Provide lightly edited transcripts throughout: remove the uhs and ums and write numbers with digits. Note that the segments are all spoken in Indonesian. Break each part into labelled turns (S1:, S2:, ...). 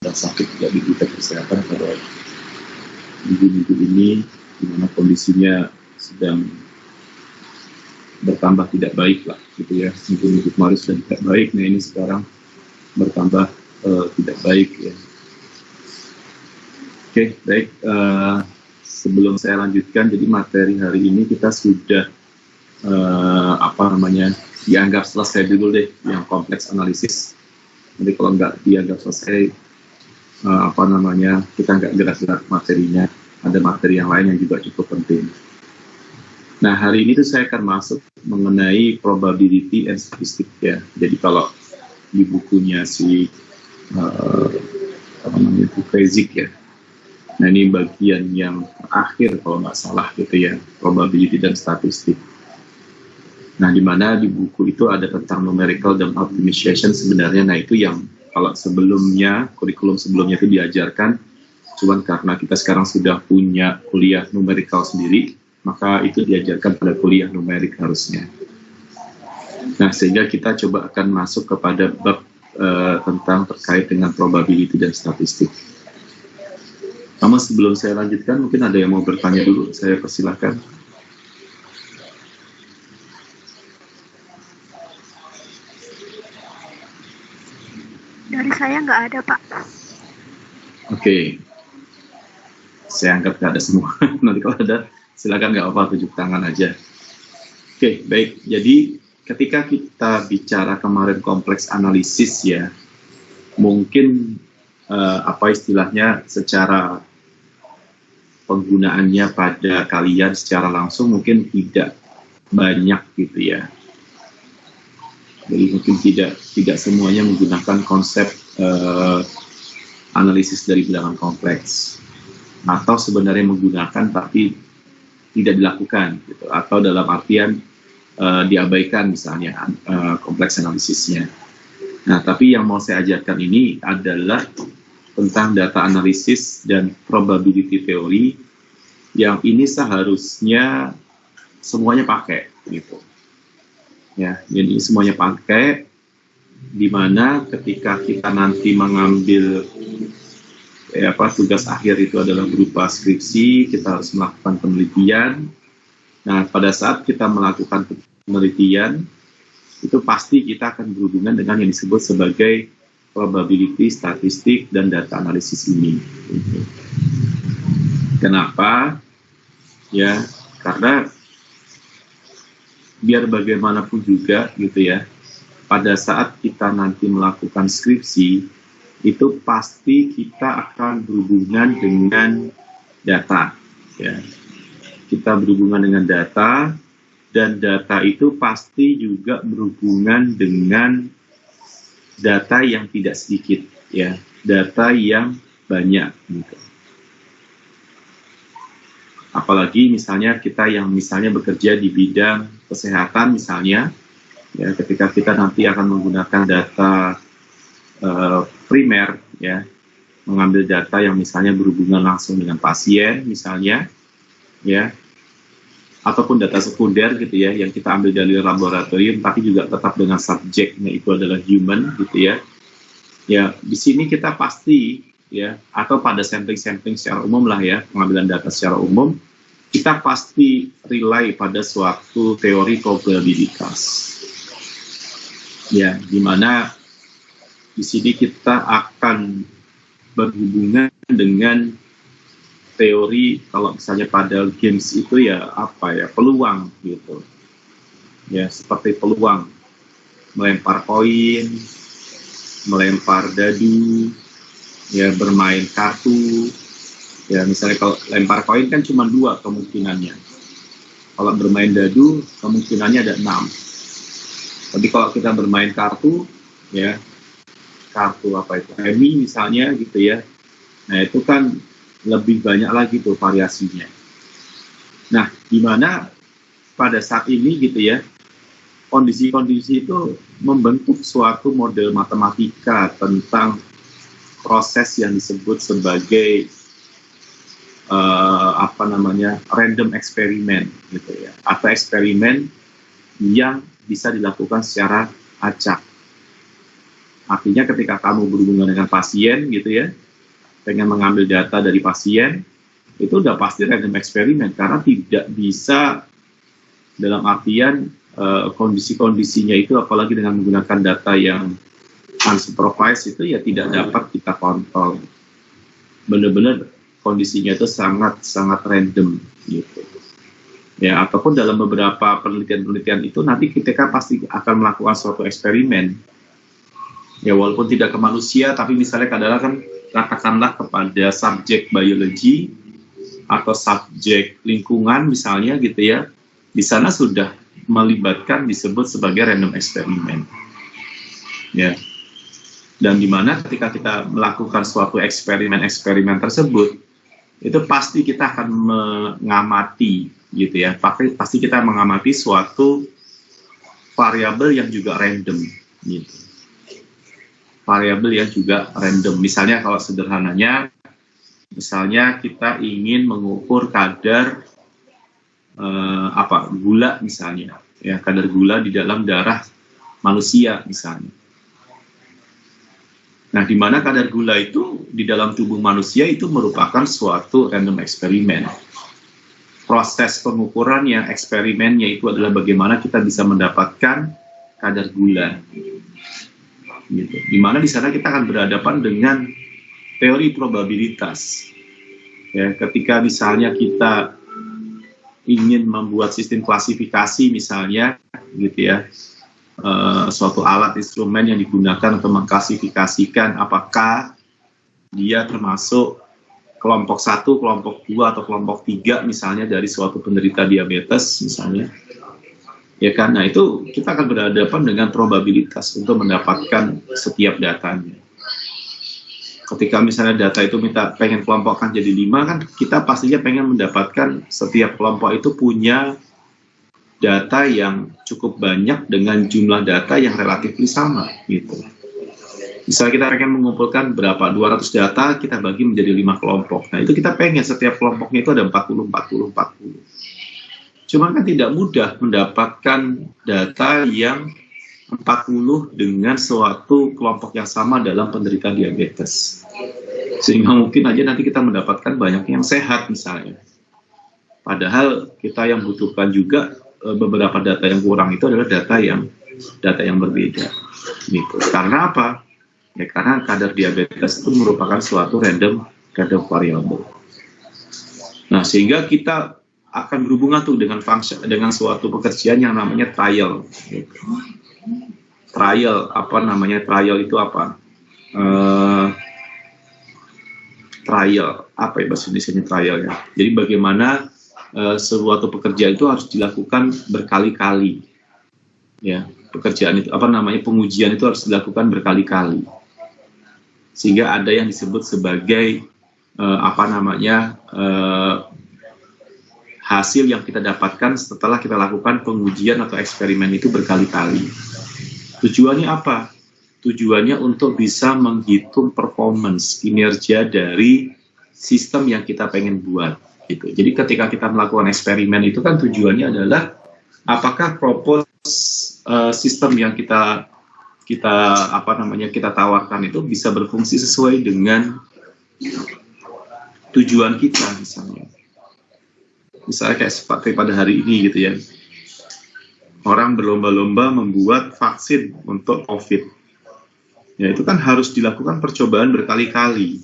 S1: sedang sakit tidak diberikan kesehatan pada minggu-minggu ini, di mana kondisinya sedang bertambah tidak baik lah, gitu ya. Minggu-minggu kemarin sudah tidak baik, nah ini sekarang bertambah tidak baik ya. Oke, baik. Sebelum saya lanjutkan, jadi materi hari ini kita sudah dianggap selesai dulu deh yang kompleks analisis. Jadi kalau nggak dianggap selesai, kita nggak gerak-gerak materinya. Ada materi yang lain yang juga cukup penting. Nah, hari ini tuh saya akan masuk mengenai probability and statistic ya. Jadi kalau di bukunya si Basic ya. Nah, ini bagian yang terakhir kalau nggak salah gitu ya, probability dan statistik. Nah, di mana di buku itu ada tentang numerical dan optimization sebenarnya. Nah, itu yang kalau sebelumnya, kurikulum sebelumnya itu diajarkan, cuman karena kita sekarang sudah punya kuliah numerical sendiri, maka itu diajarkan pada kuliah numerik harusnya. Nah, sehingga kita coba akan masuk kepada bab tentang terkait dengan probability dan statistik. Namun sebelum saya lanjutkan, mungkin ada yang mau bertanya dulu, saya persilahkan.
S2: Dari saya nggak ada, Pak.
S1: Oke. Saya anggap nggak ada semua. Nanti kalau ada, silakan nggak apa-apa, tunjuk tangan aja. Oke, baik. Jadi ketika kita bicara kemarin kompleks analisis ya, mungkin istilahnya secara penggunaannya pada kalian secara langsung mungkin tidak banyak gitu ya. Jadi mungkin tidak semuanya menggunakan konsep analisis dari bilangan kompleks, atau sebenarnya menggunakan tapi tidak dilakukan gitu, atau dalam artian diabaikan misalnya kompleks analisisnya. Nah, tapi yang mau saya ajarkan ini adalah tentang data analisis dan probability theory, yang ini seharusnya semuanya pakai gitu. Ya, jadi semuanya pakai, di mana ketika kita nanti mengambil tugas akhir itu adalah berupa skripsi, kita harus melakukan penelitian. Nah, pada saat kita melakukan penelitian, itu pasti kita akan berhubungan dengan yang disebut sebagai probability, statistik, dan data analisis ini. Kenapa? Ya, karena biar bagaimanapun juga gitu ya, pada saat kita nanti melakukan skripsi, itu pasti kita akan berhubungan dengan data. Ya. Kita berhubungan dengan data, dan data itu pasti juga berhubungan dengan data yang tidak sedikit, ya, data yang banyak. Gitu. Apalagi misalnya kita yang misalnya bekerja di bidang kesehatan misalnya, ya, ketika kita nanti akan menggunakan data primer, ya, mengambil data yang misalnya berhubungan langsung dengan pasien misalnya, ya, ataupun data sekunder gitu ya, yang kita ambil dari laboratorium tapi juga tetap dengan subjeknya itu adalah human gitu ya. Ya, di sini kita pasti ya, atau pada sampling secara umum lah ya, pengambilan data secara umum, kita pasti rely pada suatu teori probabilitas. Ya, di mana di sini kita akan berhubungan dengan teori, kalau misalnya pada games itu ya peluang gitu ya, seperti peluang melempar koin, melempar dadu ya, bermain kartu ya. Misalnya kalau lempar koin kan cuma 2 kemungkinannya, kalau bermain dadu kemungkinannya ada 6. Tapi kalau kita bermain kartu ya, kartu remi misalnya gitu ya, nah itu kan lebih banyak lagi tuh variasinya. Nah, di mana pada saat ini gitu ya, kondisi-kondisi itu membentuk suatu model matematika tentang proses yang disebut sebagai random eksperimen gitu ya, atau eksperimen yang bisa dilakukan secara acak. Artinya ketika kamu berhubungan dengan pasien gitu ya, pengen mengambil data dari pasien, itu udah pasti random eksperimen karena tidak bisa dalam artian kondisi-kondisinya itu, apalagi dengan menggunakan data yang unsupervised itu ya tidak dapat kita kontrol. Benar-benar kondisinya itu sangat random gitu. Ya, ataupun dalam beberapa penelitian-penelitian itu nanti kita pasti akan melakukan suatu eksperimen. Ya, walaupun tidak ke manusia, tapi misalnya kadang-kadang kan katakanlah kepada subjek biologi atau subjek lingkungan misalnya gitu ya, di sana sudah melibatkan disebut sebagai random eksperimen. Ya. Dan di mana ketika kita melakukan suatu eksperimen tersebut, itu pasti kita akan mengamati gitu ya, pasti kita mengamati suatu variabel yang juga random gitu. Variabel yang juga random. Misalnya kalau sederhananya, misalnya kita ingin mengukur kadar gula misalnya, ya kadar gula di dalam darah manusia misalnya. Nah, di mana kadar gula itu di dalam tubuh manusia itu merupakan suatu random eksperimen. Proses pengukurannya, eksperimennya itu adalah bagaimana kita bisa mendapatkan kadar gula. Gitu. Di mana di sana kita akan berhadapan dengan teori probabilitas. Ya, ketika misalnya kita ingin membuat sistem klasifikasi misalnya, gitu ya, suatu alat instrumen yang digunakan untuk mengklasifikasikan apakah dia termasuk kelompok 1, kelompok 2, atau kelompok 3 misalnya dari suatu penderita diabetes misalnya. Ya kan, nah itu kita akan berhadapan dengan probabilitas untuk mendapatkan setiap datanya. Ketika misalnya data itu pengen kelompokkan jadi 5 kan, kita pastinya pengen mendapatkan setiap kelompok itu punya data yang cukup banyak dengan jumlah data yang relatif sama gitu. Misalnya kita pengen mengumpulkan berapa 200 data, kita bagi menjadi 5 kelompok. Nah itu kita pengen setiap kelompoknya itu ada 40. Cuman kan tidak mudah mendapatkan data yang 40 dengan suatu kelompok yang sama dalam penderita diabetes. Sehingga mungkin aja nanti kita mendapatkan banyak yang sehat misalnya. Padahal kita yang butuhkan juga beberapa data yang kurang itu adalah data yang berbeda. Gitu. Karena apa? Ya karena kadar diabetes itu merupakan suatu random variable. Nah, sehingga kita akan berhubungan tuh dengan suatu pekerjaan yang namanya trial. Gitu. Trial, trial itu apa? Trial, apa ya bahasa Indonesia trial ya? Jadi bagaimana suatu pekerjaan itu harus dilakukan berkali-kali. Ya, pekerjaan itu pengujian itu harus dilakukan berkali-kali. Sehingga ada yang disebut sebagai hasil yang kita dapatkan setelah kita lakukan pengujian atau eksperimen itu berkali-kali. Tujuannya apa? Tujuannya untuk bisa menghitung performance, kinerja dari sistem yang kita pengen buat. Gitu. Jadi ketika kita melakukan eksperimen itu kan tujuannya adalah apakah sistem yang kita tawarkan itu bisa berfungsi sesuai dengan tujuan kita misalnya. Misalnya kayak seperti pada hari ini gitu ya, orang berlomba-lomba membuat vaksin untuk COVID. Ya itu kan harus dilakukan percobaan berkali-kali.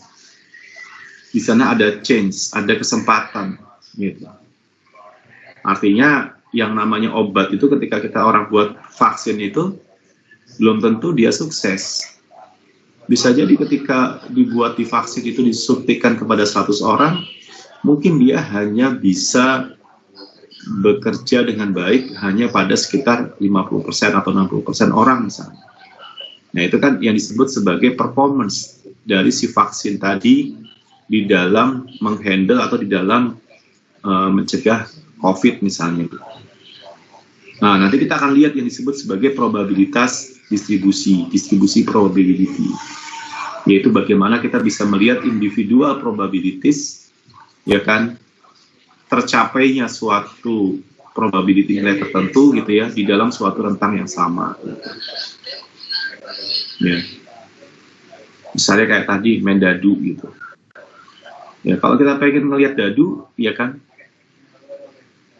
S1: Di sana ada chance, ada kesempatan. Gitu. Artinya yang namanya obat itu ketika kita orang buat vaksin itu belum tentu dia sukses. Bisa jadi ketika dibuat di vaksin itu disuntikan kepada 100 orang, mungkin dia hanya bisa bekerja dengan baik hanya pada sekitar 50% atau 60% orang misalnya. Nah itu kan yang disebut sebagai performance dari si vaksin tadi di dalam menghandle atau di dalam mencegah COVID misalnya. Nah nanti kita akan lihat yang disebut sebagai probabilitas distribusi probability, yaitu bagaimana kita bisa melihat individual probabilities, ya kan, tercapainya suatu probability nilai tertentu gitu ya di dalam suatu rentang yang sama. Ya. Misalnya kayak tadi main dadu gitu. Ya, kalau kita pengen melihat dadu, ya kan,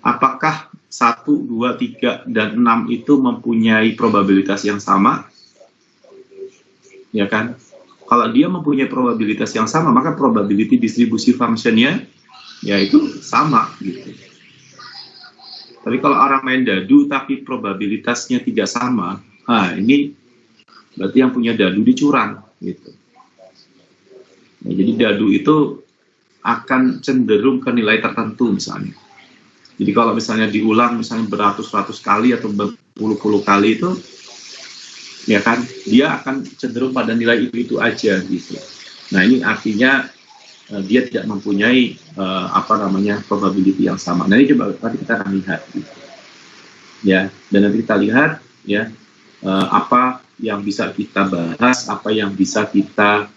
S1: apakah 1, 2, 3, dan 6 itu mempunyai probabilitas yang sama? Ya kan? Kalau dia mempunyai probabilitas yang sama, maka probability distribusi functionnya ya itu sama gitu. Tapi kalau orang main dadu tapi probabilitasnya tidak sama, ini berarti yang punya dadu dicurang gitu. Nah, jadi dadu itu akan cenderung ke nilai tertentu misalnya. Jadi kalau misalnya diulang misalnya beratus-ratus kali atau berpuluh-puluh kali itu, ya kan, dia akan cenderung pada nilai itu aja gitu. Nah ini artinya dia tidak mempunyai probability yang sama. Nah ini coba nanti kita akan lihat gitu. Ya, dan nanti kita lihat ya apa yang bisa kita bahas, apa yang bisa kita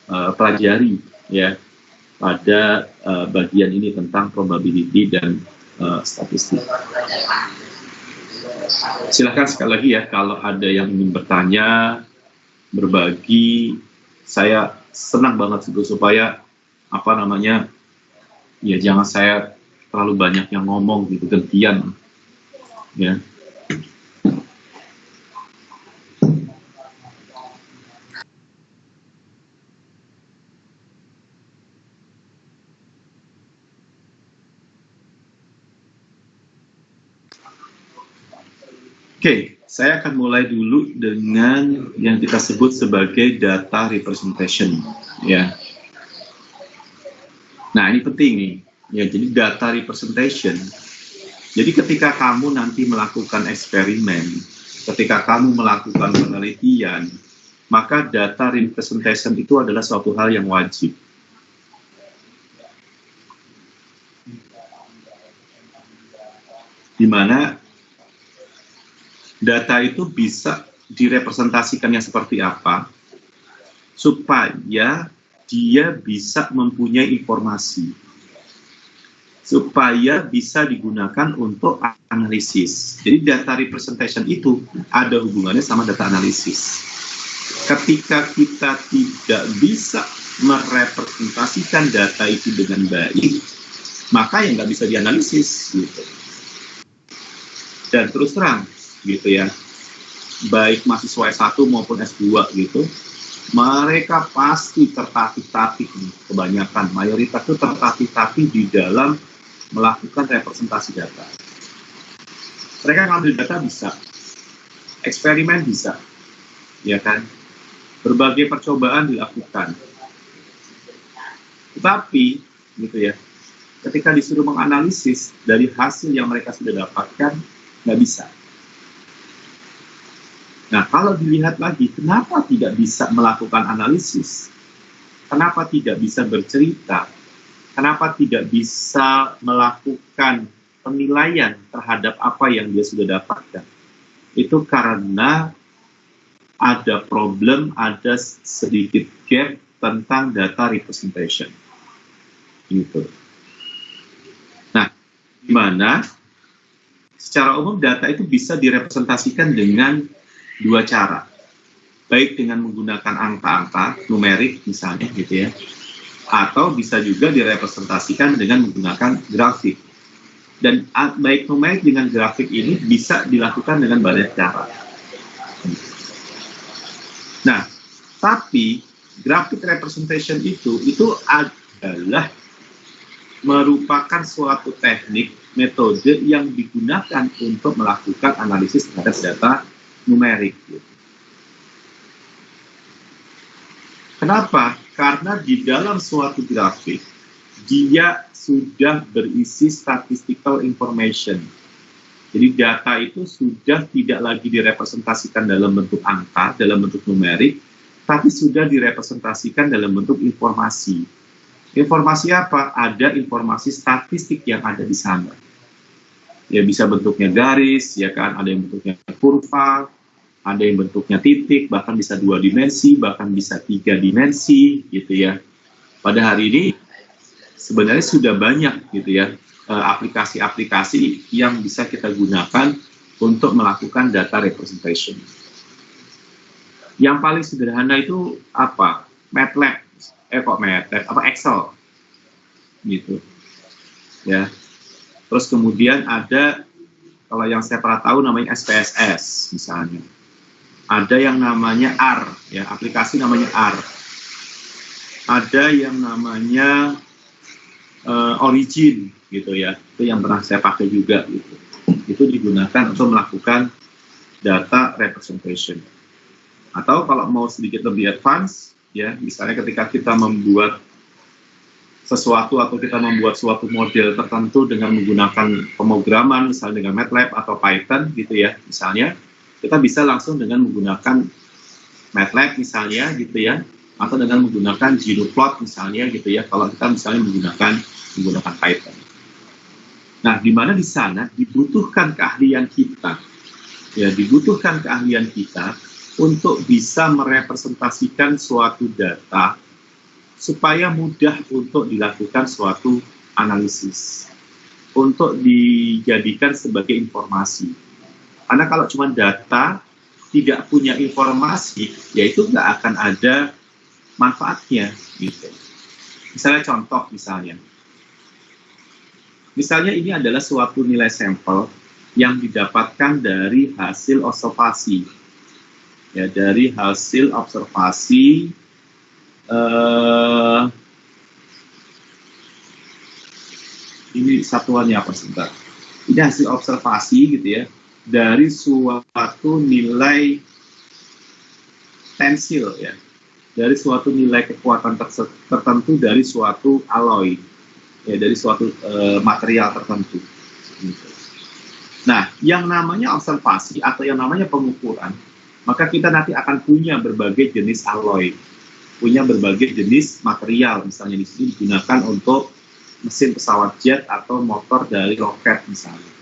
S1: pelajari ya pada bagian ini tentang probability dan statistik. Silahkan sekali lagi ya kalau ada yang ingin bertanya, berbagi. Saya senang banget supaya ya jangan saya terlalu banyak yang ngomong gitu, gantian ya. Oke, saya akan mulai dulu dengan yang kita sebut sebagai data representation, ya. Nah, ini penting nih, ya. Jadi data representation. Jadi ketika kamu nanti melakukan eksperimen, ketika kamu melakukan penelitian, maka data representation itu adalah suatu hal yang wajib. Di mana data itu bisa direpresentasikannya seperti apa supaya dia bisa mempunyai informasi, supaya bisa digunakan untuk analisis. Jadi data representation itu ada hubungannya sama data analisis. Ketika kita tidak bisa merepresentasikan data itu dengan baik, maka yang nggak bisa dianalisis gitu. Dan terus terang gitu ya, baik mahasiswa S1 maupun S2 gitu, mereka pasti tertatih-tatih, kebanyakan, mayoritas itu tertatih-tatih di dalam melakukan representasi data. Mereka ngambil data bisa, eksperimen bisa, ya kan, berbagai percobaan dilakukan. Tetapi gitu ya, ketika disuruh menganalisis dari hasil yang mereka sudah dapatkan, nggak bisa. Nah, kalau dilihat lagi, kenapa tidak bisa melakukan analisis? Kenapa tidak bisa bercerita? Kenapa tidak bisa melakukan penilaian terhadap apa yang dia sudah dapatkan? Itu karena ada problem, ada sedikit gap tentang data representation. Gitu. Nah, gimana? Secara umum data itu bisa direpresentasikan dengan dua cara, baik dengan menggunakan angka-angka numerik misalnya gitu ya, atau bisa juga direpresentasikan dengan menggunakan grafik. Dan baik numerik dengan grafik ini bisa dilakukan dengan banyak cara. Nah, tapi graphic representation itu adalah merupakan suatu teknik, metode yang digunakan untuk melakukan analisis terhadap data numerik. Kenapa? Karena di dalam suatu grafik dia sudah berisi statistical information. Jadi data itu sudah tidak lagi direpresentasikan dalam bentuk angka, dalam bentuk numerik, tapi sudah direpresentasikan dalam bentuk informasi. Informasi apa? Ada informasi statistik yang ada di sana. Ya bisa bentuknya garis, ya kan, ada yang bentuknya kurva, ada yang bentuknya titik, bahkan bisa 2 dimensi, bahkan bisa 3 dimensi, gitu ya. Pada hari ini sebenarnya sudah banyak gitu ya aplikasi-aplikasi yang bisa kita gunakan untuk melakukan data representation. Yang paling sederhana itu apa? MATLAB, MATLAB, apa Excel, gitu, ya. Terus kemudian ada, kalau yang saya pernah tahu namanya SPSS misalnya. Ada yang namanya R, ya, aplikasi namanya R. Ada yang namanya Origin, gitu ya. Itu yang pernah saya pakai juga, gitu. Itu digunakan untuk melakukan data representation. Atau kalau mau sedikit lebih advance, ya, misalnya ketika kita membuat sesuatu atau kita membuat suatu model tertentu dengan menggunakan pemrograman, misalnya dengan MATLAB atau Python, gitu ya, misalnya, kita bisa langsung dengan menggunakan MATLAB misalnya, gitu ya, atau dengan menggunakan Gnumplot misalnya, gitu ya, kalau kita misalnya menggunakan Python. Nah, di mana di sana dibutuhkan keahlian kita, ya, dibutuhkan keahlian kita untuk bisa merepresentasikan suatu data supaya mudah untuk dilakukan suatu analisis, untuk dijadikan sebagai informasi. Karena kalau cuma data, tidak punya informasi, ya itu nggak akan ada manfaatnya, gitu. Misalnya contoh, misalnya ini adalah suatu nilai sampel yang didapatkan dari hasil observasi, ya, dari hasil observasi ini satuannya apa sebentar? Ini hasil observasi, gitu ya, dari suatu nilai tensil, ya, dari suatu nilai kekuatan tertentu dari suatu alloy, ya, dari suatu material tertentu. Nah, yang namanya observasi atau yang namanya pengukuran, maka kita nanti akan punya berbagai jenis alloy, punya berbagai jenis material, misalnya di sini digunakan untuk mesin pesawat jet atau motor dari roket misalnya.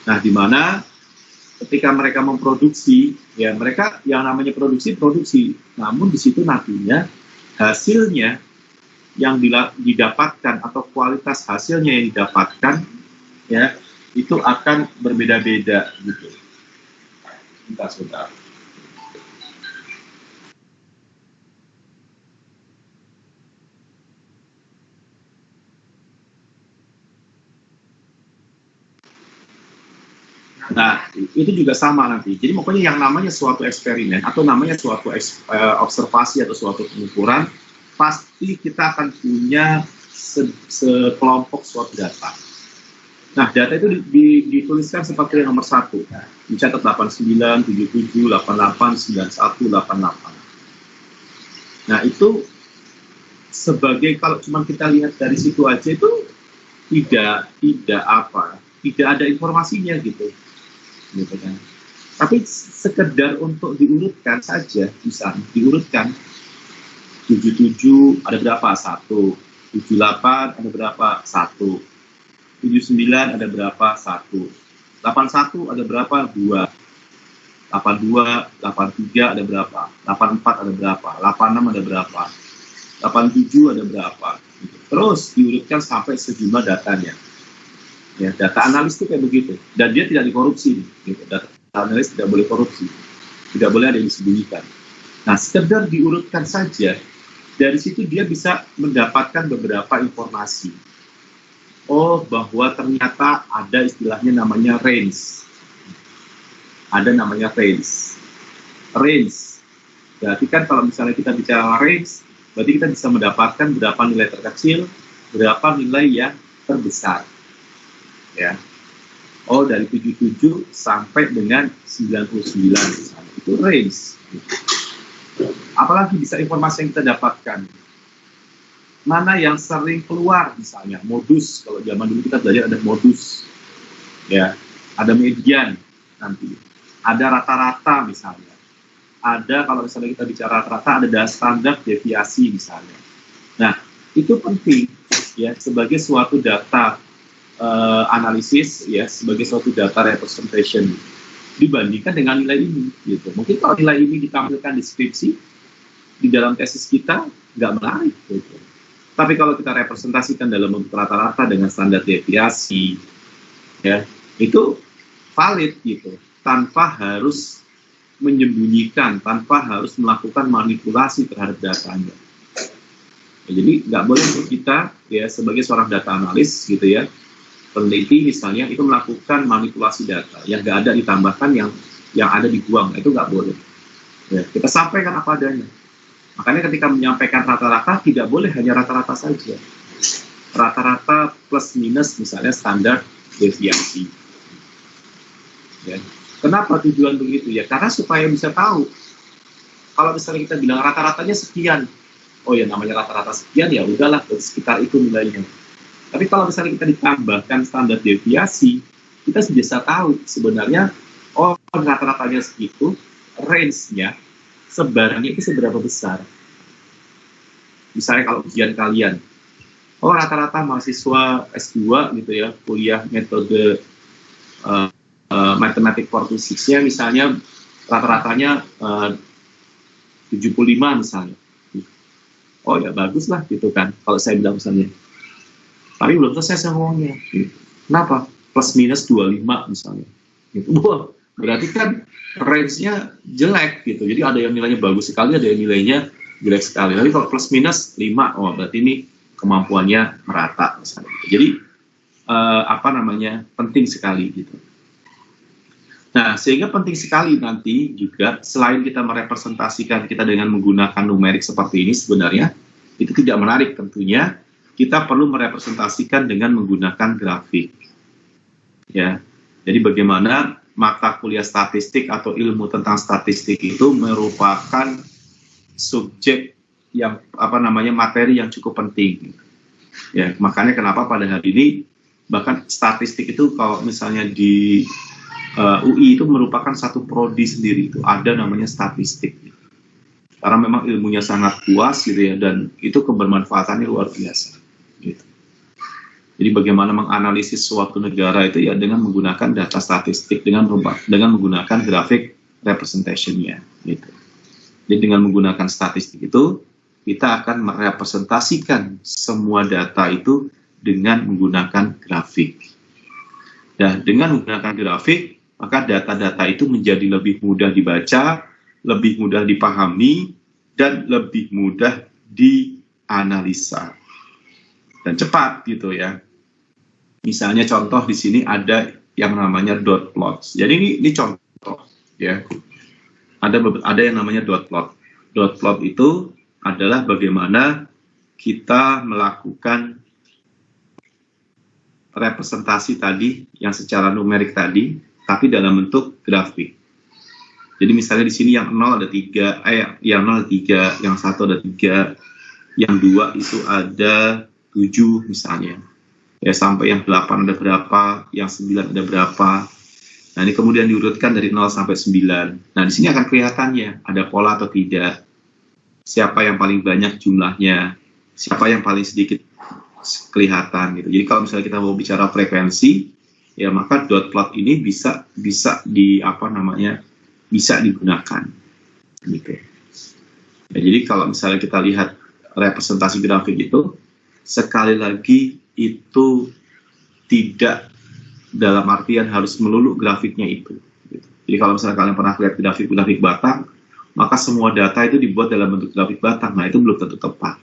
S1: Nah, di mana ketika mereka memproduksi, ya, mereka yang namanya produksi, namun di situ nantinya hasilnya yang didapatkan atau kualitas hasilnya yang didapatkan, ya, itu akan berbeda-beda, gitu. Sebentar. Nah, itu juga sama nanti. Jadi pokoknya yang namanya suatu eksperimen atau namanya suatu observasi atau suatu pengukuran, pasti kita akan punya sekelompok suatu data. Nah, data itu dituliskan seperti nomor 1. Dicatat 89, 77, 88, 91, 88. Nah, itu sebagai, kalau cuma kita lihat dari situ aja itu tidak ada informasinya, gitu kan. Tapi sekedar untuk diurutkan saja, bisa diurutkan 77 ada berapa? 1. 78 ada berapa? 1. 79 ada berapa? 1. 81 ada berapa? 2. 82, 83 ada berapa? 84 ada berapa? 86 ada berapa? 87 ada berapa? Terus diurutkan sampai sejumlah datanya. Ya, data analis itu kayak begitu, dan dia tidak dikorupsi, gitu. Data analis tidak boleh korupsi, tidak boleh ada yang disembunyikan. Nah, sekedar diurutkan saja, dari situ dia bisa mendapatkan beberapa informasi. Oh, bahwa ternyata ada istilahnya namanya range. Ada namanya range. Range. Berarti kan kalau misalnya kita bicara range, berarti kita bisa mendapatkan berapa nilai terkecil, berapa nilai yang terbesar. Ya. Oh, dari 77 sampai dengan 99 misalnya. Itu range. Apalagi bisa informasi yang kita dapatkan. Mana yang sering keluar misalnya, modus. Kalau zaman dulu kita belajar ada modus. Ya, ada median nanti. Ada rata-rata misalnya. Ada, kalau misalnya kita bicara rata-rata, ada standar deviasi misalnya. Nah, itu penting ya sebagai suatu data analisis, ya, sebagai suatu data representation dibandingkan dengan nilai ini, gitu. Mungkin kalau nilai ini ditampilkan di skripsi di dalam tesis kita nggak menarik, gitu. Tapi kalau kita representasikan dalam bentuk rata-rata dengan standar deviasi, ya, itu valid, gitu, tanpa harus menyembunyikan, tanpa harus melakukan manipulasi terhadap datanya. Ya, jadi nggak boleh untuk kita ya sebagai seorang data analis gitu ya, peneliti misalnya itu melakukan manipulasi data yang nggak ada ditambahkan yang ada dibuang, itu nggak boleh. Ya, kita sampaikan apa adanya. Makanya ketika menyampaikan rata-rata tidak boleh hanya rata-rata saja. Rata-rata plus minus misalnya standar deviasi. Ya. Kenapa tujuan begitu ya? Karena supaya bisa tahu. Kalau misalnya kita bilang rata-ratanya sekian, oh ya namanya rata-rata sekian ya udahlah sekitar itu nilainya. Tapi kalau misalnya kita ditambahkan standar deviasi, kita bisa tahu sebenarnya oh rata-ratanya segitu, range-nya, sebarannya itu seberapa besar. Misalnya kalau ujian kalian, oh rata-rata mahasiswa S2 gitu ya, kuliah metode matematik 426-nya misalnya rata-ratanya 75 misalnya. Oh ya bagus lah gitu kan, kalau saya bilang misalnya. Tapi belum selesai semuanya. Kenapa? Plus minus 25 misalnya. Gitu. Wah, berarti kan range-nya jelek gitu. Jadi ada yang nilainya bagus sekali, ada yang nilainya jelek sekali. Tapi kalau plus minus 5, oh berarti ini kemampuannya merata misalnya. Jadi penting sekali gitu. Nah, sehingga penting sekali nanti juga selain kita merepresentasikan kita dengan menggunakan numerik seperti ini sebenarnya itu tidak menarik tentunya. Kita perlu merepresentasikan dengan menggunakan grafik. Ya. Jadi bagaimana mata kuliah statistik atau ilmu tentang statistik itu merupakan subjek yang materi yang cukup penting. Ya, makanya kenapa pada hari ini bahkan statistik itu kalau misalnya di UI itu merupakan satu prodi sendiri, itu ada namanya statistik. Karena memang ilmunya sangat luas gitu ya, dan itu kebermanfaatannya luar biasa. Gitu. Jadi bagaimana menganalisis suatu negara itu ya dengan menggunakan data statistik, dengan menggunakan grafik representation-nya. Gitu. Jadi dengan menggunakan statistik itu kita akan merepresentasikan semua data itu dengan menggunakan grafik. Dan dengan menggunakan grafik, maka data-data itu menjadi lebih mudah dibaca, lebih mudah dipahami, dan lebih mudah dianalisa. Dan cepat gitu ya. Misalnya contoh di sini ada yang namanya dot plots. Jadi ini contoh ya. Ada yang namanya dot plot. Dot plot itu adalah bagaimana kita melakukan representasi tadi yang secara numerik tadi, tapi dalam bentuk grafik. Jadi misalnya di sini yang 0 ada 3, yang 0 ada 3, yang 1 ada 3, yang 2 itu ada 7 misalnya. Ya sampai yang 8 ada berapa, yang 9 ada berapa. Nah ini kemudian diurutkan dari 0 sampai 9. Nah di sini akan kelihatannya ada pola atau tidak. Siapa yang paling banyak jumlahnya, siapa yang paling sedikit kelihatan gitu. Jadi kalau misalnya kita mau bicara frekuensi, ya maka dot plot ini bisa digunakan. Gitu. Ya, jadi kalau misalnya kita lihat representasi grafik itu, sekali lagi itu tidak dalam artian harus melulu grafiknya itu. Gitu. Jadi kalau misalnya kalian pernah lihat grafik batang, maka semua data itu dibuat dalam bentuk grafik batang. Nah itu belum tentu tepat.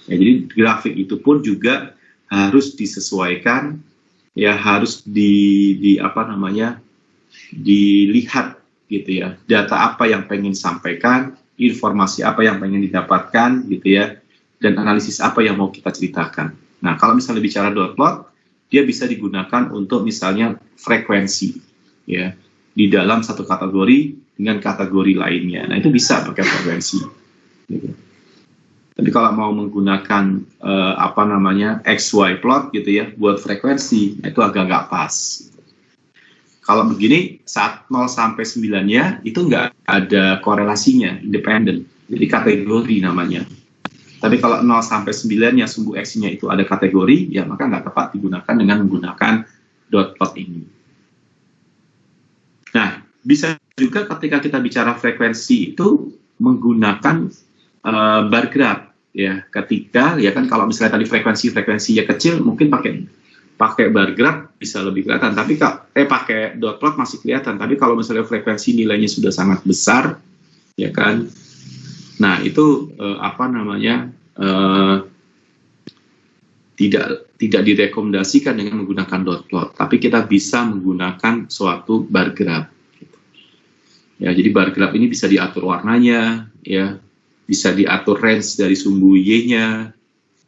S1: Ya, jadi grafik itu pun juga harus disesuaikan, ya harus dilihat gitu ya. Data apa yang pengen sampaikan, informasi apa yang pengen didapatkan gitu ya, dan analisis apa yang mau kita ceritakan. Nah kalau misalnya bicara dot plot, dia bisa digunakan untuk misalnya frekuensi ya di dalam satu kategori dengan kategori lainnya. Nah itu bisa pakai frekuensi. Gitu. Tapi kalau mau menggunakan XY plot gitu ya buat frekuensi, itu agak nggak pas. Kalau begini saat 0 sampai 9-nya itu nggak ada korelasinya, independen. Jadi kategori namanya. Tapi kalau 0 sampai 9-nya sumbu X-nya itu ada kategori, ya maka nggak tepat digunakan dengan menggunakan dot plot ini. Nah, bisa juga ketika kita bicara frekuensi itu menggunakan bar graph ya. Ketika ya kan kalau misalnya tadi frekuensinya kecil mungkin pakai pakai bar graph bisa lebih kelihatan, tapi pakai dot plot masih kelihatan, tapi kalau misalnya frekuensi nilainya sudah sangat besar, ya kan, nah itu tidak direkomendasikan dengan menggunakan dot plot, tapi kita bisa menggunakan suatu bar graph. Gitu. Ya, jadi bar graph ini bisa diatur warnanya, ya, bisa diatur range dari sumbu Y-nya.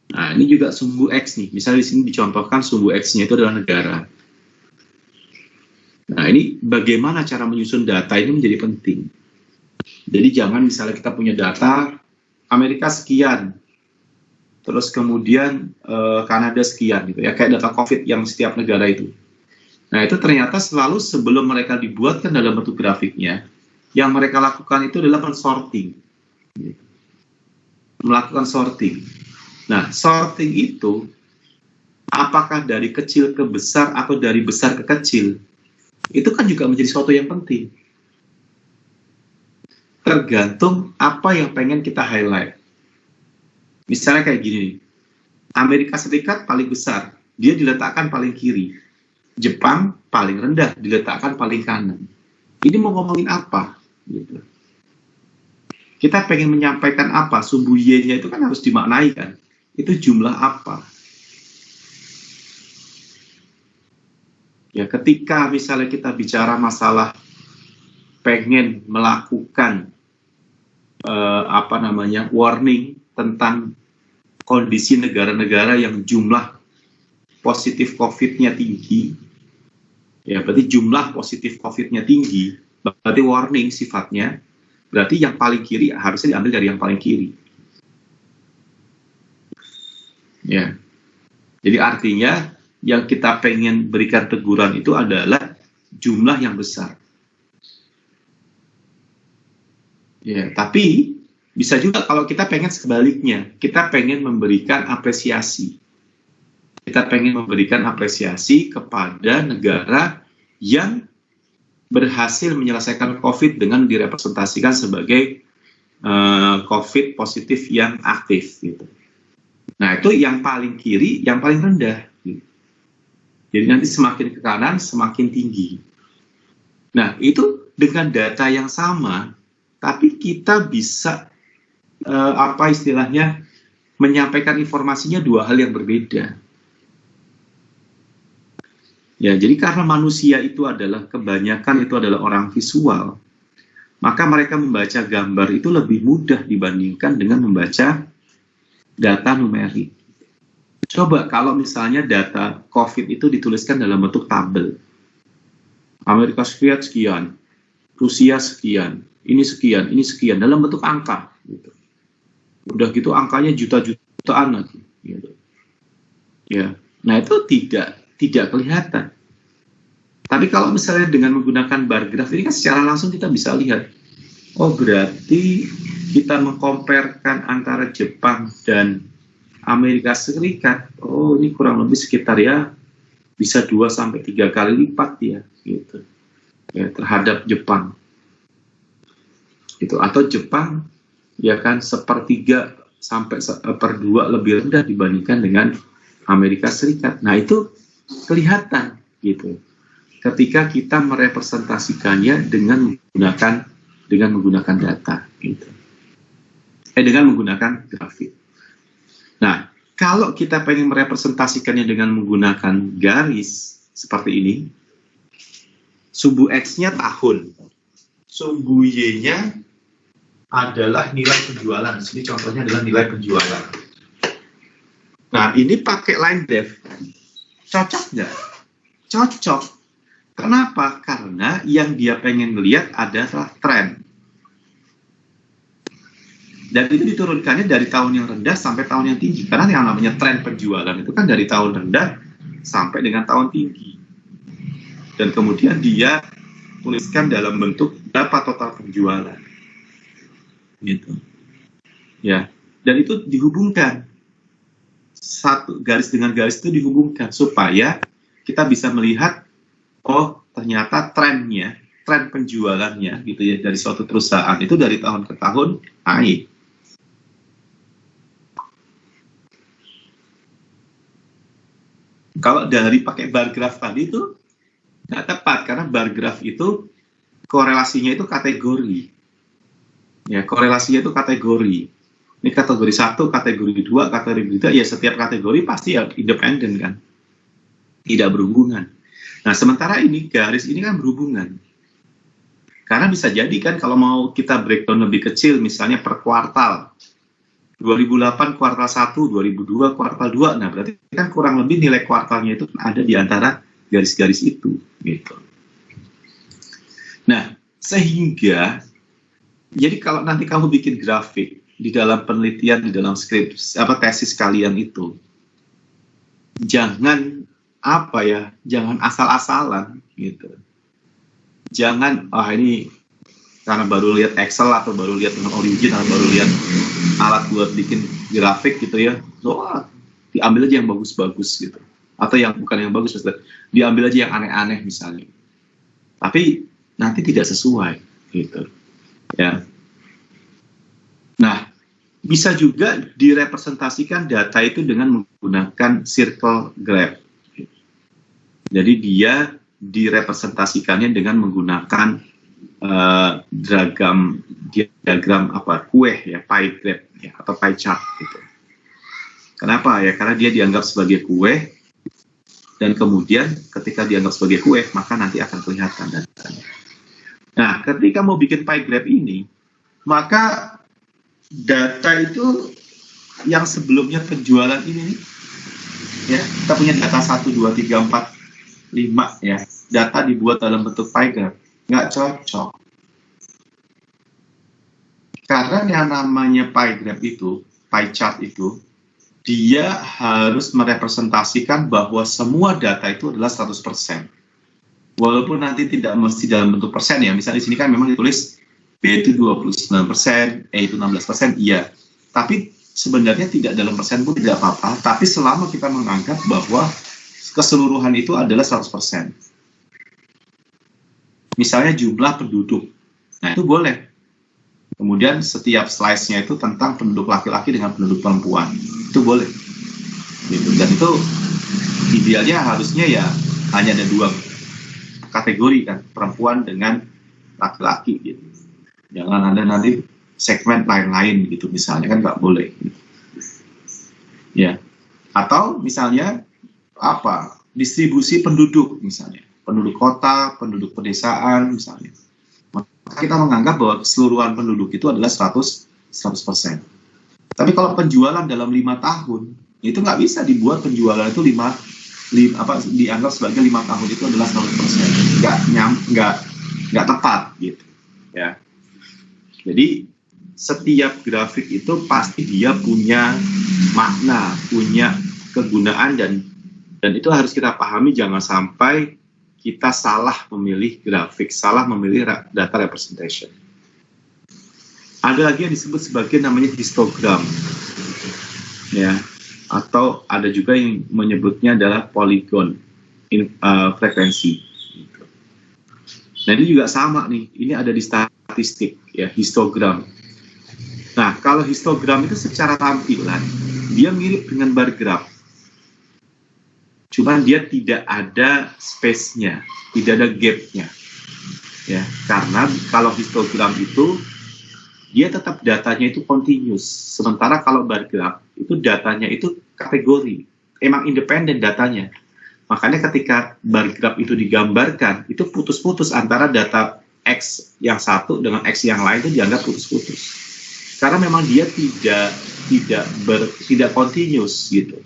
S1: Nah, ini juga sumbu X nih. Misalnya di sini dicontohkan sumbu X-nya itu adalah negara. Nah, ini bagaimana cara menyusun data ini menjadi penting. Jadi jangan misalnya kita punya data Amerika sekian, terus kemudian Kanada sekian, gitu ya, kayak data COVID yang setiap negara itu. Nah, itu ternyata selalu sebelum mereka dibuatkan dalam bentuk grafiknya, yang mereka lakukan itu adalah men-sorting. Gitu. Melakukan sorting. Nah, sorting itu apakah dari kecil ke besar atau dari besar ke kecil, itu kan juga menjadi sesuatu yang penting. Tergantung apa yang pengen kita highlight. Misalnya kayak gini, Amerika Serikat paling besar, dia diletakkan paling kiri. Jepang paling rendah, diletakkan paling kanan. Ini mau ngomongin apa? Gitu. Kita pengen menyampaikan apa? Sumbu Y-nya itu kan harus dimaknai kan? Itu jumlah apa? Ya, ketika misalnya kita bicara masalah pengen melakukan warning tentang kondisi negara-negara yang jumlah positif COVID-nya tinggi, ya berarti jumlah positif COVID-nya tinggi, berarti warning sifatnya, berarti yang paling kiri harusnya diambil dari yang paling kiri. Ya, jadi artinya yang kita pengen berikan teguran itu adalah jumlah yang besar. Ya, tapi bisa juga kalau kita pengen sebaliknya, kita pengen memberikan apresiasi. Kita pengen memberikan apresiasi kepada negara yang berhasil menyelesaikan COVID dengan direpresentasikan sebagai COVID positif yang aktif, gitu. Nah, itu yang paling kiri, yang paling rendah. Jadi nanti semakin ke kanan, semakin tinggi. Nah, itu dengan data yang sama, tapi kita bisa, menyampaikan informasinya dua hal yang berbeda. Ya, jadi karena manusia itu kebanyakan itu adalah orang visual, maka mereka membaca gambar itu lebih mudah dibandingkan dengan membaca data numerik. Coba kalau misalnya data COVID itu dituliskan dalam bentuk tabel. Amerika Serikat sekian, Rusia sekian, ini sekian, dalam bentuk angka. Gitu. Udah gitu angkanya juta-jutaan lagi. Gitu. Ya, nah itu tidak kelihatan. Tapi kalau misalnya dengan menggunakan bar graph ini kan secara langsung kita bisa lihat. Oh, berarti kita mengkomparkan antara Jepang dan Amerika Serikat, oh ini kurang lebih sekitar ya bisa 2-3 kali lipat ya, gitu. Ya, terhadap Jepang. Gitu. Atau Jepang ya kan 1/3 sampai 1/2 lebih rendah dibandingkan dengan Amerika Serikat. Nah, itu kelihatan gitu. Ketika kita merepresentasikannya dengan menggunakan data gitu. Dengan menggunakan grafik. Nah, kalau kita pengen merepresentasikannya dengan menggunakan garis seperti ini, sumbu X-nya tahun, sumbu Y-nya adalah nilai penjualan. Ini contohnya adalah nilai penjualan. Nah, ini pakai line def. Cocok nggak? Cocok. Kenapa? Karena yang dia pengen melihat adalah tren. Dan itu diturunkannya dari tahun yang rendah sampai tahun yang tinggi. Karena yang namanya tren penjualan itu kan dari tahun rendah sampai dengan tahun tinggi. Dan kemudian dia tuliskan dalam bentuk berapa total penjualan. Gitu. Ya. Dan itu dihubungkan. Satu garis dengan garis itu dihubungkan supaya kita bisa melihat, oh ternyata tren penjualannya gitu ya dari suatu perusahaan itu dari tahun ke tahun naik. Kalau dari pakai bar graph tadi itu nggak tepat, karena bar graph itu korelasinya itu kategori. Ya, korelasinya itu kategori. Ini kategori 1, kategori 2, kategori 3, ya setiap kategori pasti ya independen kan. Tidak berhubungan. Nah, sementara ini garis ini kan berhubungan. Karena bisa jadi kan kalau mau kita breakdown lebih kecil, misalnya per kuartal. 2008 kuartal 1, 2002 kuartal 2. Nah, berarti kan kurang lebih nilai kuartalnya itu ada di antara garis-garis itu gitu. Nah, sehingga jadi kalau nanti kamu bikin grafik di dalam penelitian, di dalam skrip tesis kalian itu, jangan jangan asal-asalan gitu. Jangan ini karena baru lihat Excel atau baru lihat dengan Origin atau baru lihat alat buat bikin grafik gitu ya, diambil aja yang bagus-bagus gitu, atau yang bukan yang bagus, diambil aja yang aneh-aneh misalnya, tapi nanti tidak sesuai gitu ya. Nah, bisa juga direpresentasikan data itu dengan menggunakan circle graph. Jadi dia direpresentasikannya dengan menggunakan diagram kue ya, pie graph ya, atau pie chart gitu. Kenapa ya? Karena dia dianggap sebagai kue, dan kemudian ketika dianggap sebagai kue, maka nanti akan kelihatan datanya. Nah, ketika mau bikin pie graph ini, maka data itu yang sebelumnya penjualan ini ya, kita punya data 1, 2, 3, 4, 5 ya, data dibuat dalam bentuk pie graph, nggak cocok. Karena yang namanya pie graph itu, pie chart itu, dia harus merepresentasikan bahwa semua data itu adalah 100%. Walaupun nanti tidak mesti dalam bentuk persen ya, misalnya di sini kan memang ditulis B itu 29%, E itu 16%, iya. Tapi sebenarnya tidak dalam persen pun tidak apa-apa, tapi selama kita menganggap bahwa keseluruhan itu adalah 100%. Misalnya jumlah penduduk, nah itu boleh. Kemudian setiap slice-nya itu tentang penduduk laki-laki dengan penduduk perempuan, itu boleh. Gitu. Dan itu idealnya harusnya ya hanya ada 2 kategori kan, perempuan dengan laki-laki gitu. Jangan ada nanti segmen lain-lain gitu misalnya, kan nggak boleh gitu. Ya, atau misalnya distribusi penduduk misalnya, penduduk kota, penduduk pedesaan misalnya, maka kita menganggap bahwa keseluruhan penduduk itu adalah 100%. Tapi kalau penjualan dalam 5 tahun itu nggak bisa dibuat penjualan itu dianggap sebagai 5 tahun itu adalah 100%, nggak tepat gitu ya. Jadi setiap grafik itu pasti dia punya makna, punya kegunaan, dan itu harus kita pahami. Jangan sampai kita salah memilih grafik, salah memilih data representation. Ada lagi yang disebut sebagai namanya histogram, ya, atau ada juga yang menyebutnya adalah polygon frekuensi. Nah ini juga sama nih, ini ada di statistik ya, histogram. Nah kalau histogram itu secara tampilan dia mirip dengan bar graph, cuman dia tidak ada space-nya, tidak ada gap-nya ya, karena kalau histogram itu dia tetap datanya itu continuous, sementara kalau bar graph itu datanya itu kategori, emang independen datanya. Makanya ketika bar graph itu digambarkan, itu putus-putus antara data X yang satu dengan X yang lain, itu dianggap putus-putus. Karena memang dia tidak continuous gitu.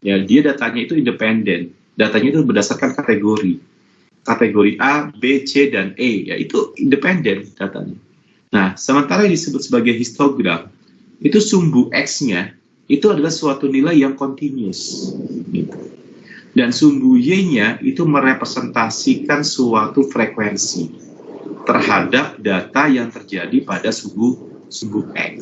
S1: Ya, dia datanya itu independen. Datanya itu berdasarkan kategori. Kategori A, B, C, dan E, ya itu independen datanya. Nah, sementara yang disebut sebagai histogram, itu sumbu X-nya itu adalah suatu nilai yang continuous gitu. Dan sumbu Y-nya itu merepresentasikan suatu frekuensi terhadap data yang terjadi pada sumbu X.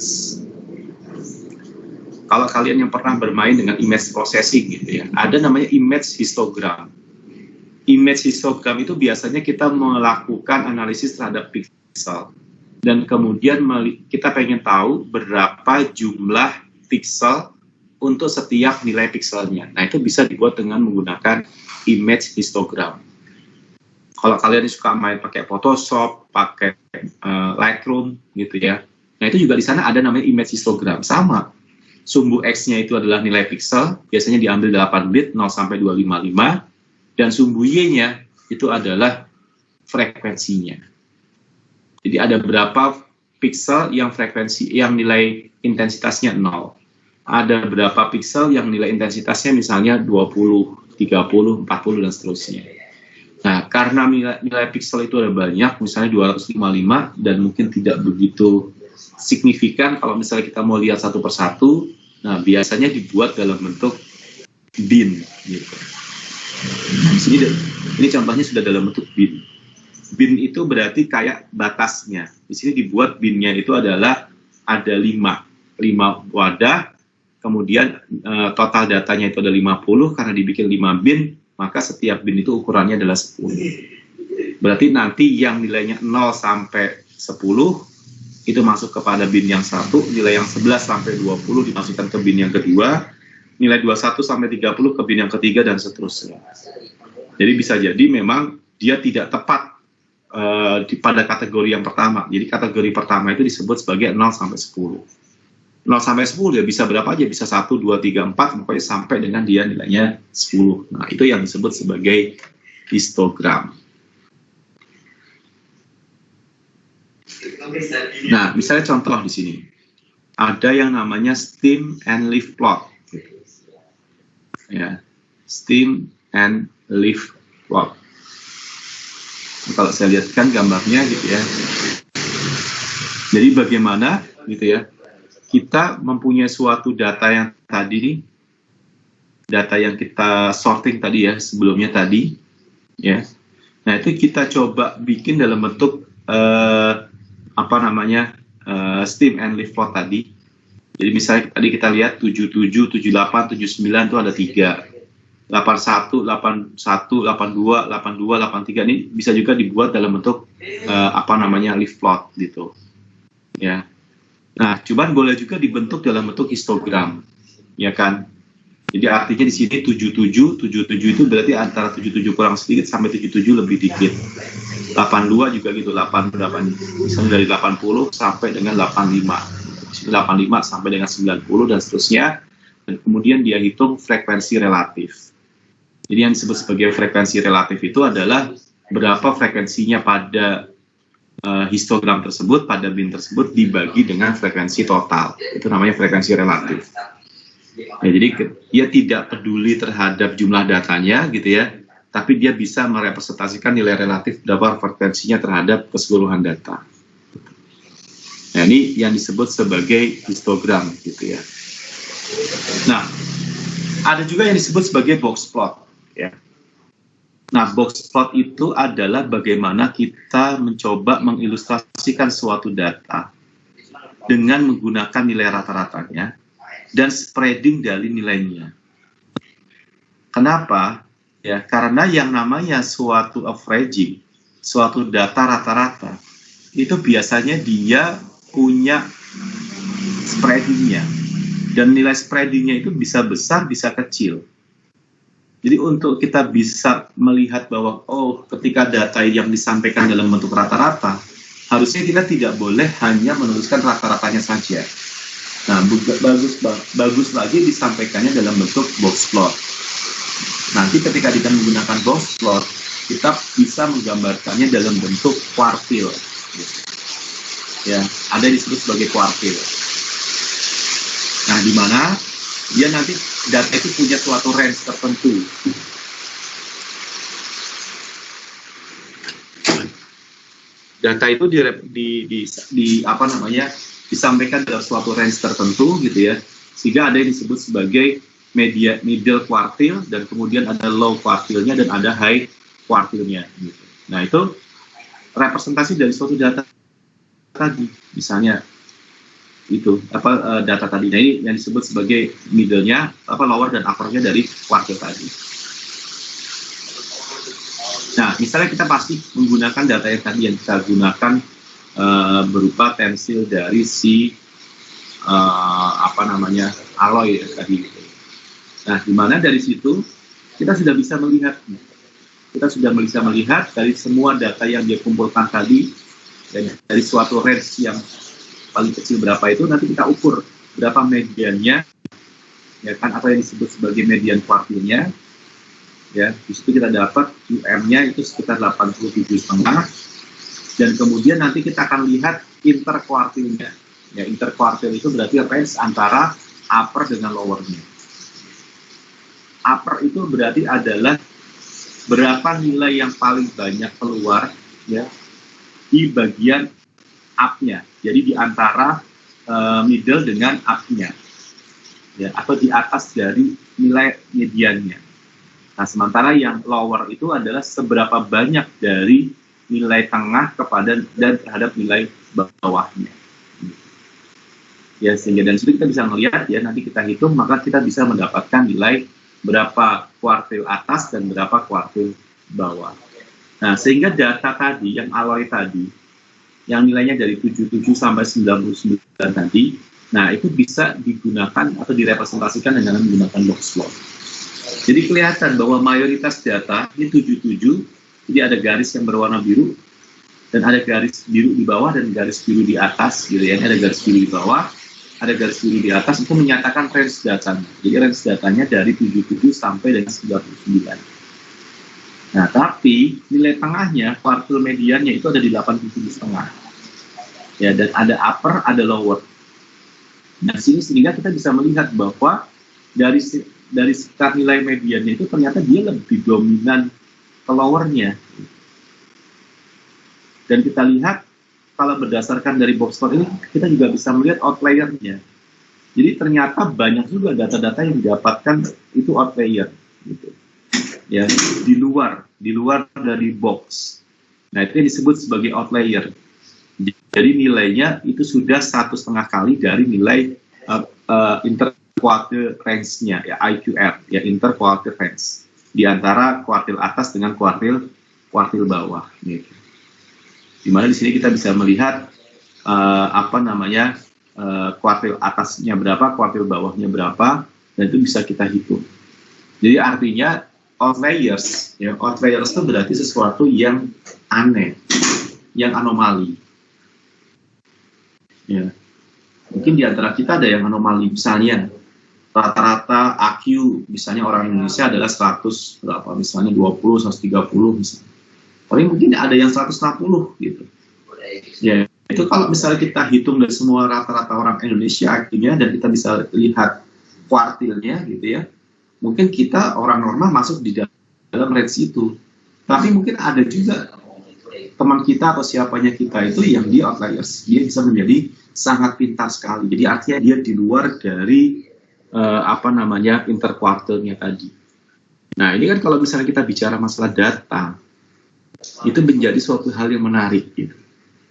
S1: Kalau kalian yang pernah bermain dengan image processing gitu ya, ada namanya image histogram. Image histogram itu biasanya kita melakukan analisis terhadap pixel. Dan kemudian kita pengen tahu berapa jumlah pixel untuk setiap nilai pixelnya. Nah, itu bisa dibuat dengan menggunakan image histogram. Kalau kalian suka main pakai Photoshop, pakai Lightroom gitu ya. Nah, itu juga di sana ada namanya image histogram. Sama. Sumbu X-nya itu adalah nilai pixel, biasanya diambil 8 bit 0 sampai 255, dan sumbu Y-nya itu adalah frekuensinya. Jadi ada berapa pixel yang frekuensi yang nilai intensitasnya 0. Ada berapa pixel yang nilai intensitasnya misalnya 20, 30, 40 dan seterusnya. Nah, karena nilai pixel itu ada banyak, misalnya 255 dan mungkin tidak begitu signifikan kalau misalnya kita mau lihat satu persatu, nah biasanya dibuat dalam bentuk bin gitu. Nah, ini contohnya sudah dalam bentuk bin. Bin itu berarti kayak batasnya. Di sini dibuat binnya itu adalah ada 5 wadah, kemudian total datanya itu ada 50, karena dibikin 5 bin, maka setiap bin itu ukurannya adalah 10. Berarti nanti yang nilainya 0 sampai 10 itu masuk kepada bin yang 1, nilai yang 11 sampai 20 dimasukkan ke bin yang kedua, nilai 21 sampai 30 ke bin yang ketiga, dan seterusnya. Jadi bisa jadi memang dia tidak tepat pada kategori yang pertama. Jadi kategori pertama itu disebut sebagai 0 sampai 10. 0 sampai 10 ya bisa berapa aja, bisa 1, 2, 3, 4, pokoknya sampai dengan dia nilainya 10. Nah, itu yang disebut sebagai histogram. Nah, misalnya contoh di sini. Ada yang namanya stem and leaf plot. Ya, stem and leaf plot. Kalau saya lihatkan gambarnya gitu ya. Jadi bagaimana gitu ya, kita mempunyai suatu data yang tadi nih, data yang kita sorting tadi ya, sebelumnya tadi ya. Nah, itu kita coba bikin dalam bentuk stem and leaf plot tadi. Jadi misalnya tadi kita lihat 77, 78, 79 itu ada 3. 81, 81, 82, 82, 83 ini bisa juga dibuat dalam bentuk leaf plot gitu. Ya. Nah, cuman boleh juga dibentuk dalam bentuk histogram, ya kan? Jadi artinya di sini 77 itu berarti antara 77 kurang sedikit sampai 77 lebih dikit. 82 juga gitu, 88 misalnya dari 80 sampai dengan 85. 85 sampai dengan 90 dan seterusnya. Dan kemudian dia hitung frekuensi relatif. Jadi yang disebut sebagai frekuensi relatif itu adalah berapa frekuensinya pada histogram tersebut, pada bin tersebut dibagi dengan frekuensi total. Itu namanya frekuensi relatif. Ya, jadi dia tidak peduli terhadap jumlah datanya gitu ya, tapi dia bisa merepresentasikan nilai relatif berapa frekuensinya terhadap keseluruhan data. Nah, ini yang disebut sebagai histogram gitu ya. Nah, ada juga yang disebut sebagai box plot. Ya. Nah, box plot itu adalah bagaimana kita mencoba mengilustrasikan suatu data dengan menggunakan nilai rata-ratanya dan spreading dari nilainya. Kenapa? Ya, karena yang namanya suatu averaging, suatu data rata-rata, itu biasanya dia punya spreadingnya. Dan nilai spreadingnya itu bisa besar, bisa kecil. Jadi untuk kita bisa melihat bahwa ketika data yang disampaikan dalam bentuk rata-rata, harusnya kita tidak boleh hanya menuliskan rata-ratanya saja. Nah, bagus lagi disampaikannya dalam bentuk box plot. Nanti ketika kita menggunakan box plot, kita bisa menggambarkannya dalam bentuk kuartil. Ya, ada yang disebut sebagai kuartil. Nah, di mana dia nanti data itu punya suatu range tertentu. Data itu disampaikan dalam suatu range tertentu gitu ya, sehingga ada yang disebut sebagai middle quartile, dan kemudian ada low quartile-nya dan ada high quartile-nya gitu. Nah, itu representasi dari suatu data tadi, misalnya itu data tadi. Nah, ini yang disebut sebagai middle-nya, lower dan upper-nya dari quartile tadi. Nah, misalnya kita pasti menggunakan data yang tadi yang kita gunakan berupa tensil dari si alloy ya, tadi. Nah, di mana dari situ kita sudah bisa melihat, dari semua data yang dia kumpulkan tadi, dari suatu range yang paling kecil berapa itu, nanti kita ukur berapa mediannya, ya kan, atau yang disebut sebagai median kuartilnya, ya. Di situ kita dapat UM-nya itu sekitar 87,5, dan kemudian nanti kita akan lihat interkuartilnya. Ya, interkuartil itu berarti range antara upper dengan lowernya. Upper itu berarti adalah berapa nilai yang paling banyak keluar, ya, di bagian up-nya. Jadi di antara middle dengan up-nya, ya, atau di atas dari nilai mediannya. Nah, sementara yang lower itu adalah seberapa banyak dari nilai tengah kepada dan terhadap nilai bawahnya. Ya, sehingga dari situ kita bisa melihat, ya, nanti kita hitung, maka kita bisa mendapatkan nilai berapa kuartil atas dan berapa kuartil bawah. Nah, sehingga data tadi, yang alloy tadi, yang nilainya dari 77 sampai 99 tadi, nah itu bisa digunakan atau direpresentasikan dengan menggunakan box plot. Jadi kelihatan bahwa mayoritas data ini 77, jadi ada garis yang berwarna biru, dan ada garis biru di bawah dan garis biru di atas, gitu ya. Ada garis biru di bawah, ada garis biru di atas, itu menyatakan range datanya. Jadi range datanya dari 77 sampai dengan 99. Nah, tapi nilai tengahnya, kuartil mediannya itu ada di 87,5. Ya, dan ada upper, ada lower. Nah, sini sehingga kita bisa melihat bahwa dari sekitar nilai mediannya itu ternyata dia lebih dominan ke lowernya. Dan kita lihat, kalau berdasarkan dari box plot ini, kita juga bisa melihat outlier-nya. Jadi ternyata banyak juga data-data yang didapatkan itu outlier, gitu. Ya, di luar dari box. Nah, itu yang disebut sebagai outlier. Jadi nilainya itu sudah 1,5 kali dari nilai interquartile range-nya, ya, IQR, ya, interquartile range, di antara kuartil atas dengan kuartil bawah, gitu. Dimana di sini kita bisa melihat kuartil atasnya berapa, kuartil bawahnya berapa, dan itu bisa kita hitung. Jadi artinya outliers, ya, outliers itu berarti sesuatu yang aneh, yang anomali. Ya, mungkin di antara kita ada yang anomali, misalnya rata-rata AQ, misalnya orang Indonesia adalah 100 berapa, misalnya 20, 130 misalnya. Tapi mungkin ada yang 160 gitu. Ya, itu kalau misalnya kita hitung dari semua rata-rata orang Indonesia akhirnya, dan kita bisa lihat kuartilnya gitu ya, mungkin kita orang normal masuk di dalam range itu. Tapi mungkin ada juga teman kita atau siapanya kita itu yang dia outliers, dia bisa menjadi sangat pintar sekali. Jadi artinya dia di luar dari interkuartilnya tadi. Nah, ini kan kalau misalnya kita bicara masalah data, itu menjadi suatu hal yang menarik gitu.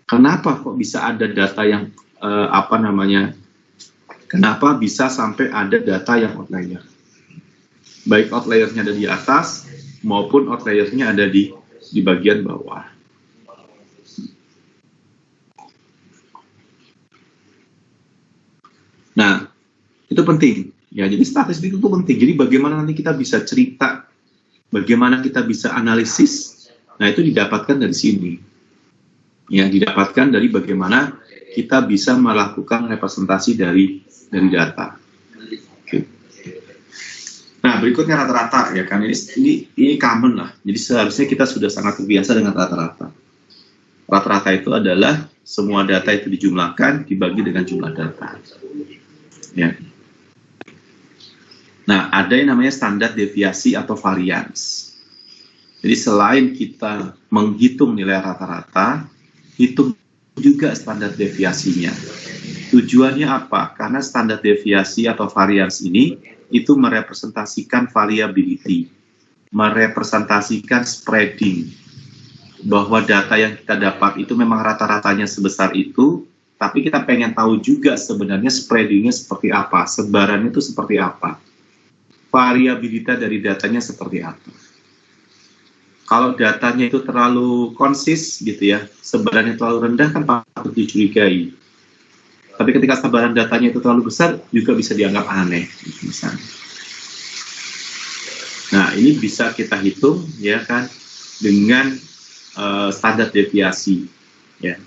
S1: Kenapa kok bisa ada data yang kenapa bisa sampai ada data yang outlier? Baik outliernya ada di atas maupun outliernya ada di bagian bawah. Nah, itu penting. Ya, jadi statistik itu penting. Jadi bagaimana nanti kita bisa cerita, bagaimana kita bisa analisis. Nah, itu didapatkan dari sini. Ya, didapatkan dari bagaimana kita bisa melakukan representasi dari data. Oke. Nah, berikutnya rata-rata, ya kan, ini common lah. Jadi seharusnya kita sudah sangat terbiasa dengan rata-rata. Rata-rata itu adalah semua data itu dijumlahkan dibagi dengan jumlah data. Ya. Nah, ada yang namanya standar deviasi atau varians. Jadi selain kita menghitung nilai rata-rata, hitung juga standar deviasinya. Tujuannya apa? Karena standar deviasi atau varians ini itu merepresentasikan variability, merepresentasikan spreading, bahwa data yang kita dapat itu memang rata-ratanya sebesar itu, tapi kita pengen tahu juga sebenarnya spreadingnya seperti apa, sebarannya itu seperti apa, variabilitas dari datanya seperti apa. Kalau datanya itu terlalu konsis gitu ya, sebarannya terlalu rendah kan patut dicurigai. Tapi ketika sebaran datanya itu terlalu besar, juga bisa dianggap aneh, misalnya. Nah, ini bisa kita hitung, ya kan, dengan standar deviasi, ya,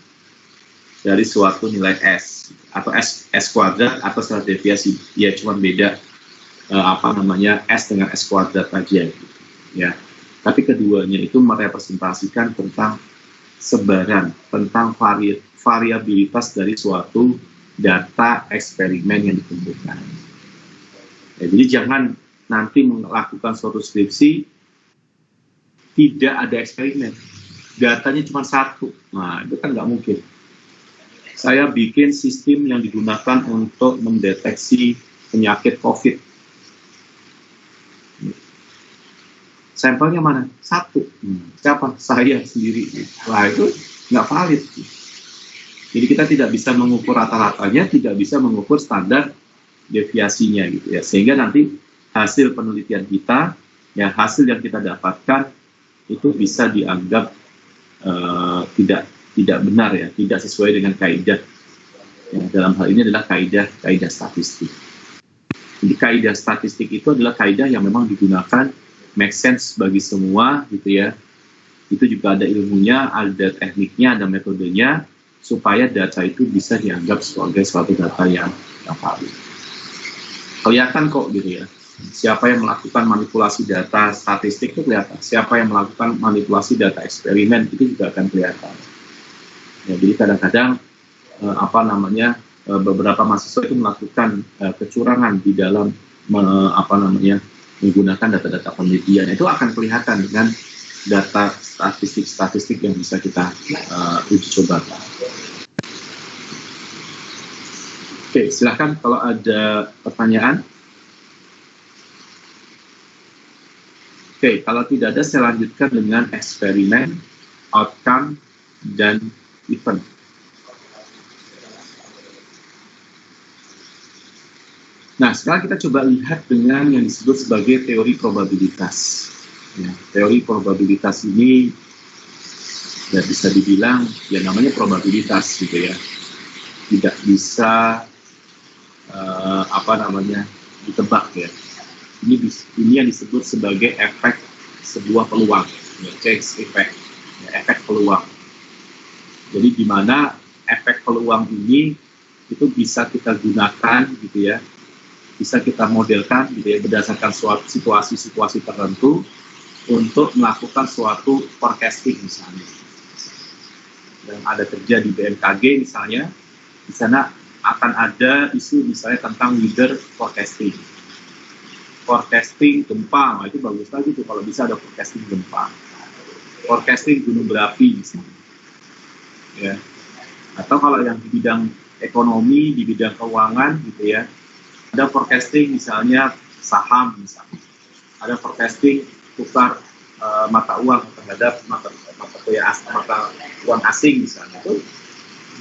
S1: dari suatu nilai S atau S kuadrat atau standar deviasi. Ya, cuma beda S dengan S kuadrat aja, gitu, ya. Tapi keduanya itu merepresentasikan tentang sebaran, tentang variabilitas dari suatu data eksperimen yang dikumpulkan. Ya, jadi jangan nanti melakukan suatu skripsi tidak ada eksperimen, datanya cuma satu. Nah, itu kan nggak mungkin. Saya bikin sistem yang digunakan untuk mendeteksi penyakit COVID. Sampelnya mana? Satu. Siapa? Saya sendiri. Wah, itu nggak valid. Jadi kita tidak bisa mengukur rata-ratanya, tidak bisa mengukur standar deviasinya, gitu ya. Sehingga nanti hasil penelitian kita, ya, hasil yang kita dapatkan itu bisa dianggap tidak benar, ya, tidak sesuai dengan kaidah. Ya, dalam hal ini adalah kaidah statistik. Jadi kaidah statistik itu adalah kaidah yang memang digunakan, make sense bagi semua, gitu ya. Itu juga ada ilmunya, ada tekniknya, ada metodenya, supaya data itu bisa dianggap sebagai suatu data yang valid. Kelihatan kok, gitu ya. Siapa yang melakukan manipulasi data statistik itu kelihatan. Siapa yang melakukan manipulasi data eksperimen itu juga akan kelihatan. Ya, jadi kadang-kadang beberapa mahasiswa itu melakukan kecurangan di dalam menggunakan data-data penelitian. Itu akan kelihatan dengan data statistik yang bisa kita uji coba. Oke, silakan kalau ada pertanyaan. Oke, kalau tidak ada saya lanjutkan dengan eksperimen, outcome, dan event. Nah, sekarang kita coba lihat dengan yang disebut sebagai teori probabilitas. Ya, teori probabilitas ini ya bisa dibilang ya namanya probabilitas, gitu ya. Tidak bisa ditebak, ya. Ini yang disebut sebagai efek sebuah peluang, ya, chance effect, ya, efek peluang. Jadi di mana efek peluang ini itu bisa kita gunakan, gitu ya, bisa kita modelkan, gitu ya, berdasarkan suatu situasi tertentu untuk melakukan suatu forecasting misalnya. Yang ada kerja di BMKG misalnya, di sana akan ada isu misalnya tentang weather forecasting gempa. Nah, itu bagus lagi tuh kalau bisa ada forecasting gempa, forecasting gunung berapi misalnya, ya. Atau kalau yang di bidang ekonomi, di bidang keuangan, gitu ya, ada forecasting misalnya saham misalnya, ada forecasting tukar mata uang terhadap mata uang asing misalnya. Itu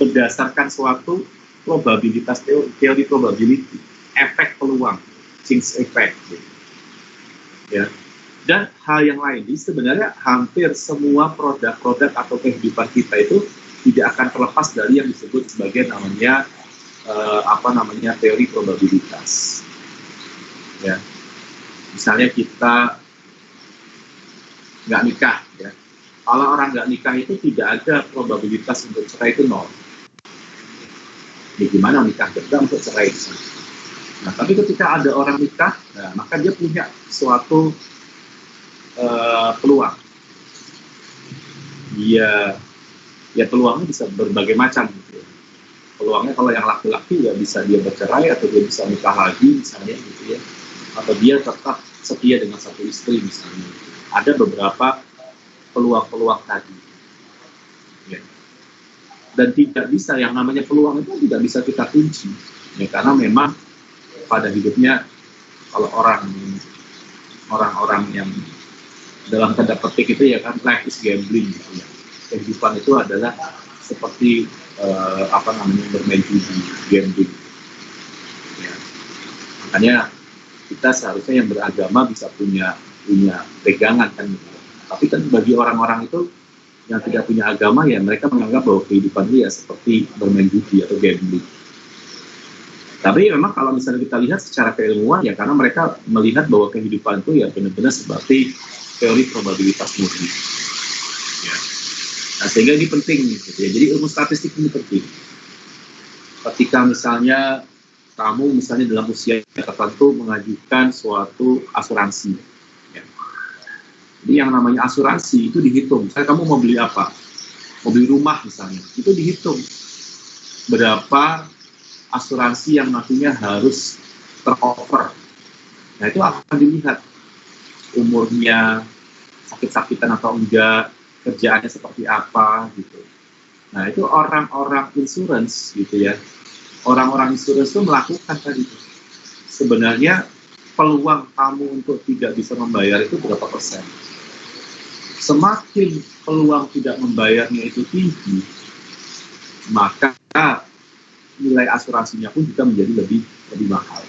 S1: berdasarkan suatu probabilitas, teori probability, efek peluang, chance effect, gitu. Ya. Dan hal yang lain, ini sebenarnya hampir semua produk-produk atau kehidupan kita itu tidak akan terlepas dari yang disebut sebagai namanya teori probabilitas. Ya. Misalnya kita nggak nikah, ya. Kalau orang nggak nikah itu tidak ada probabilitas untuk cerai itu nol. Ya, gimana nikah kita untuk cerai? Nah, tapi ketika ada orang nikah, nah, maka dia punya suatu peluang. Ya peluangnya bisa berbagai macam, gitu. Peluangnya kalau yang laki-laki ya bisa dia bercerai atau dia bisa nikah lagi misalnya, gitu ya. Atau dia tetap setia dengan satu istri misalnya. Ada beberapa peluang-peluang tadi. Ya. Dan tidak bisa, yang namanya peluang itu tidak bisa kita kunci, ya, karena memang pada hidupnya kalau orang-orang yang dalam tanda petik itu ya kan, life is gambling, gitu ya. Kehidupan itu adalah seperti bermain judi, gambling, ya. Makanya kita seharusnya yang beragama bisa punya pegangan kan, gitu. Tapi kan bagi orang-orang itu yang tidak punya agama, ya mereka menganggap bahwa kehidupan ini ya seperti bermain judi atau gambling. Tapi memang kalau misalnya kita lihat secara keilmuan ya karena mereka melihat bahwa kehidupan itu ya benar-benar seperti teori probabilitas murni. Ya. Nah, sehingga ini penting gitu ya. Jadi ilmu statistik ini penting. Ketika misalnya kamu misalnya dalam usia tertentu mengajukan suatu asuransi. Ya. Jadi yang namanya asuransi itu dihitung. Misalnya kamu mau beli apa? Mau beli rumah misalnya, itu dihitung berapa asuransi yang nantinya harus tercover. Nah itu akan dilihat umurnya, sakit-sakitan atau enggak, kerjaannya seperti apa gitu. Nah itu orang-orang insurance gitu ya, orang-orang insurance itu melakukan tadi itu. Sebenarnya peluang kamu untuk tidak bisa membayar itu berapa persen? Semakin peluang tidak membayarnya itu tinggi, maka nilai asuransinya pun juga menjadi lebih mahal.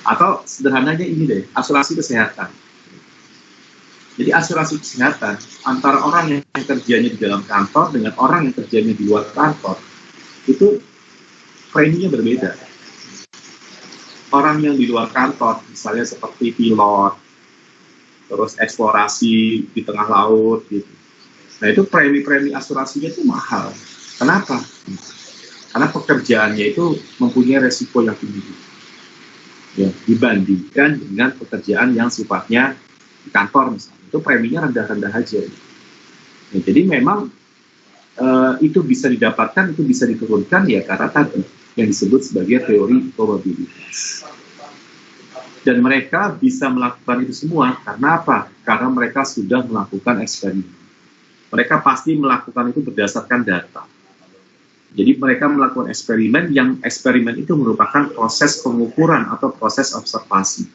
S1: Atau sederhananya ini deh, asuransi kesehatan. Jadi asuransi kesehatan antara orang yang kerjanya di dalam kantor dengan orang yang kerjanya di luar kantor itu preminya berbeda. Orang yang di luar kantor, misalnya seperti pilot, terus eksplorasi di tengah laut, gitu. Nah itu premi-premi asuransinya itu mahal. Kenapa? Karena pekerjaannya itu mempunyai resiko yang tinggi, ya, dibandingkan dengan pekerjaan yang sifatnya di kantor misalnya, itu preminya rendah-rendah aja. Ya, jadi memang itu bisa didapatkan, itu bisa diturunkan ya karena tadi yang disebut sebagai teori probabilitas. Dan mereka bisa melakukan itu semua karena apa? Karena mereka sudah melakukan eksperimen. Mereka pasti melakukan itu berdasarkan data. Jadi mereka melakukan eksperimen yang eksperimen itu merupakan proses pengukuran atau proses observasi.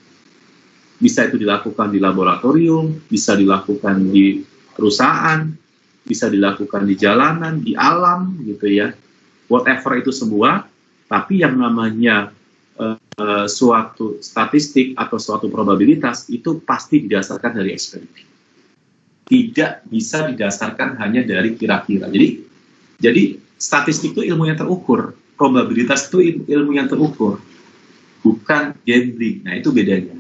S1: Bisa itu dilakukan di laboratorium, bisa dilakukan di perusahaan, bisa dilakukan di jalanan, di alam gitu ya. Whatever itu semua, tapi yang namanya suatu statistik atau suatu probabilitas itu pasti didasarkan dari eksperimen. Tidak bisa didasarkan hanya dari kira-kira. Jadi statistik itu ilmu yang terukur, probabilitas itu ilmu yang terukur, bukan gambling. Nah itu bedanya.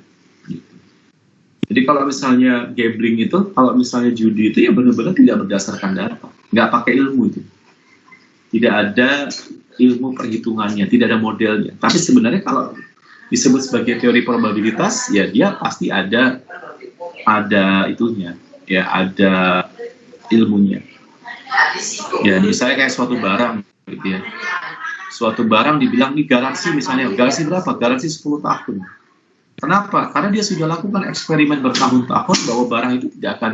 S1: Jadi kalau misalnya gambling itu, kalau misalnya judi itu ya benar-benar tidak berdasarkan data, nggak pakai ilmu itu, tidak ada ilmu perhitungannya, tidak ada modelnya. Tapi sebenarnya kalau disebut sebagai teori probabilitas, ya dia pasti ada itunya, ya ada ilmunya. Ya, misalnya kayak suatu barang, gitu ya. Suatu barang dibilang ini garansi, misalnya garansi berapa? Garansi 10 tahun. Kenapa? Karena dia sudah lakukan eksperimen bertahun-tahun bahwa barang itu tidak akan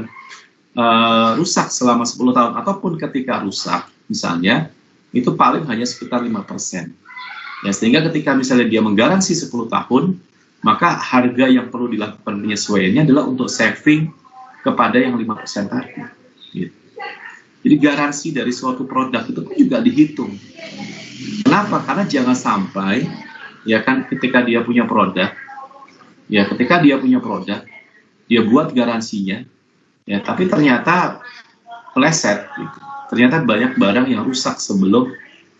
S1: rusak selama 10 tahun. Ataupun ketika rusak, misalnya, itu paling hanya sekitar 5%. Ya, sehingga ketika misalnya dia menggaransi 10 tahun, maka harga yang perlu dilakukan penyesuaiannya adalah untuk saving kepada yang 5% tadi. Gitu. Jadi garansi dari suatu produk itu pun juga dihitung. Kenapa? Karena jangan sampai, ya kan, ketika dia punya produk, dia buat garansinya, ya, tapi ternyata meleset, gitu. Ternyata banyak barang yang rusak sebelum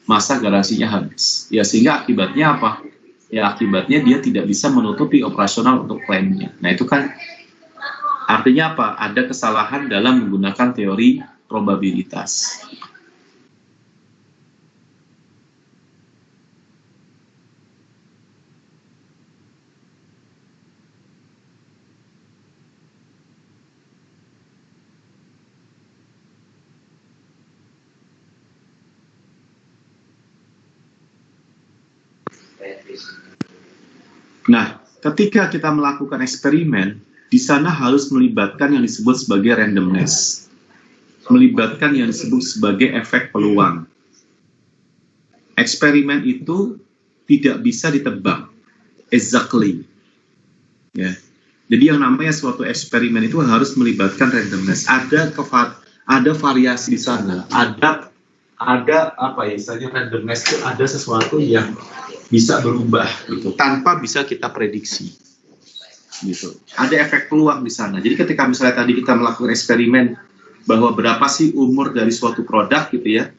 S1: masa garansinya habis. Ya, sehingga akibatnya apa? Ya, akibatnya dia tidak bisa menutupi operasional untuk klaimnya. Nah, itu kan artinya apa? Ada kesalahan dalam menggunakan teori probabilitas. Nah, ketika kita melakukan eksperimen, di sana harus melibatkan yang disebut sebagai randomness, melibatkan yang disebut sebagai efek peluang. Eksperimen itu tidak bisa ditebak exactly. Ya. Jadi yang namanya suatu eksperimen itu harus melibatkan randomness. Ada variasi di sana. Ada apa ya? Misalnya randomness itu ada sesuatu yang bisa berubah gitu, tanpa bisa kita prediksi. Gitu. Ada efek peluang di sana. Jadi ketika misalnya tadi kita melakukan eksperimen bahwa berapa sih umur dari suatu produk gitu ya,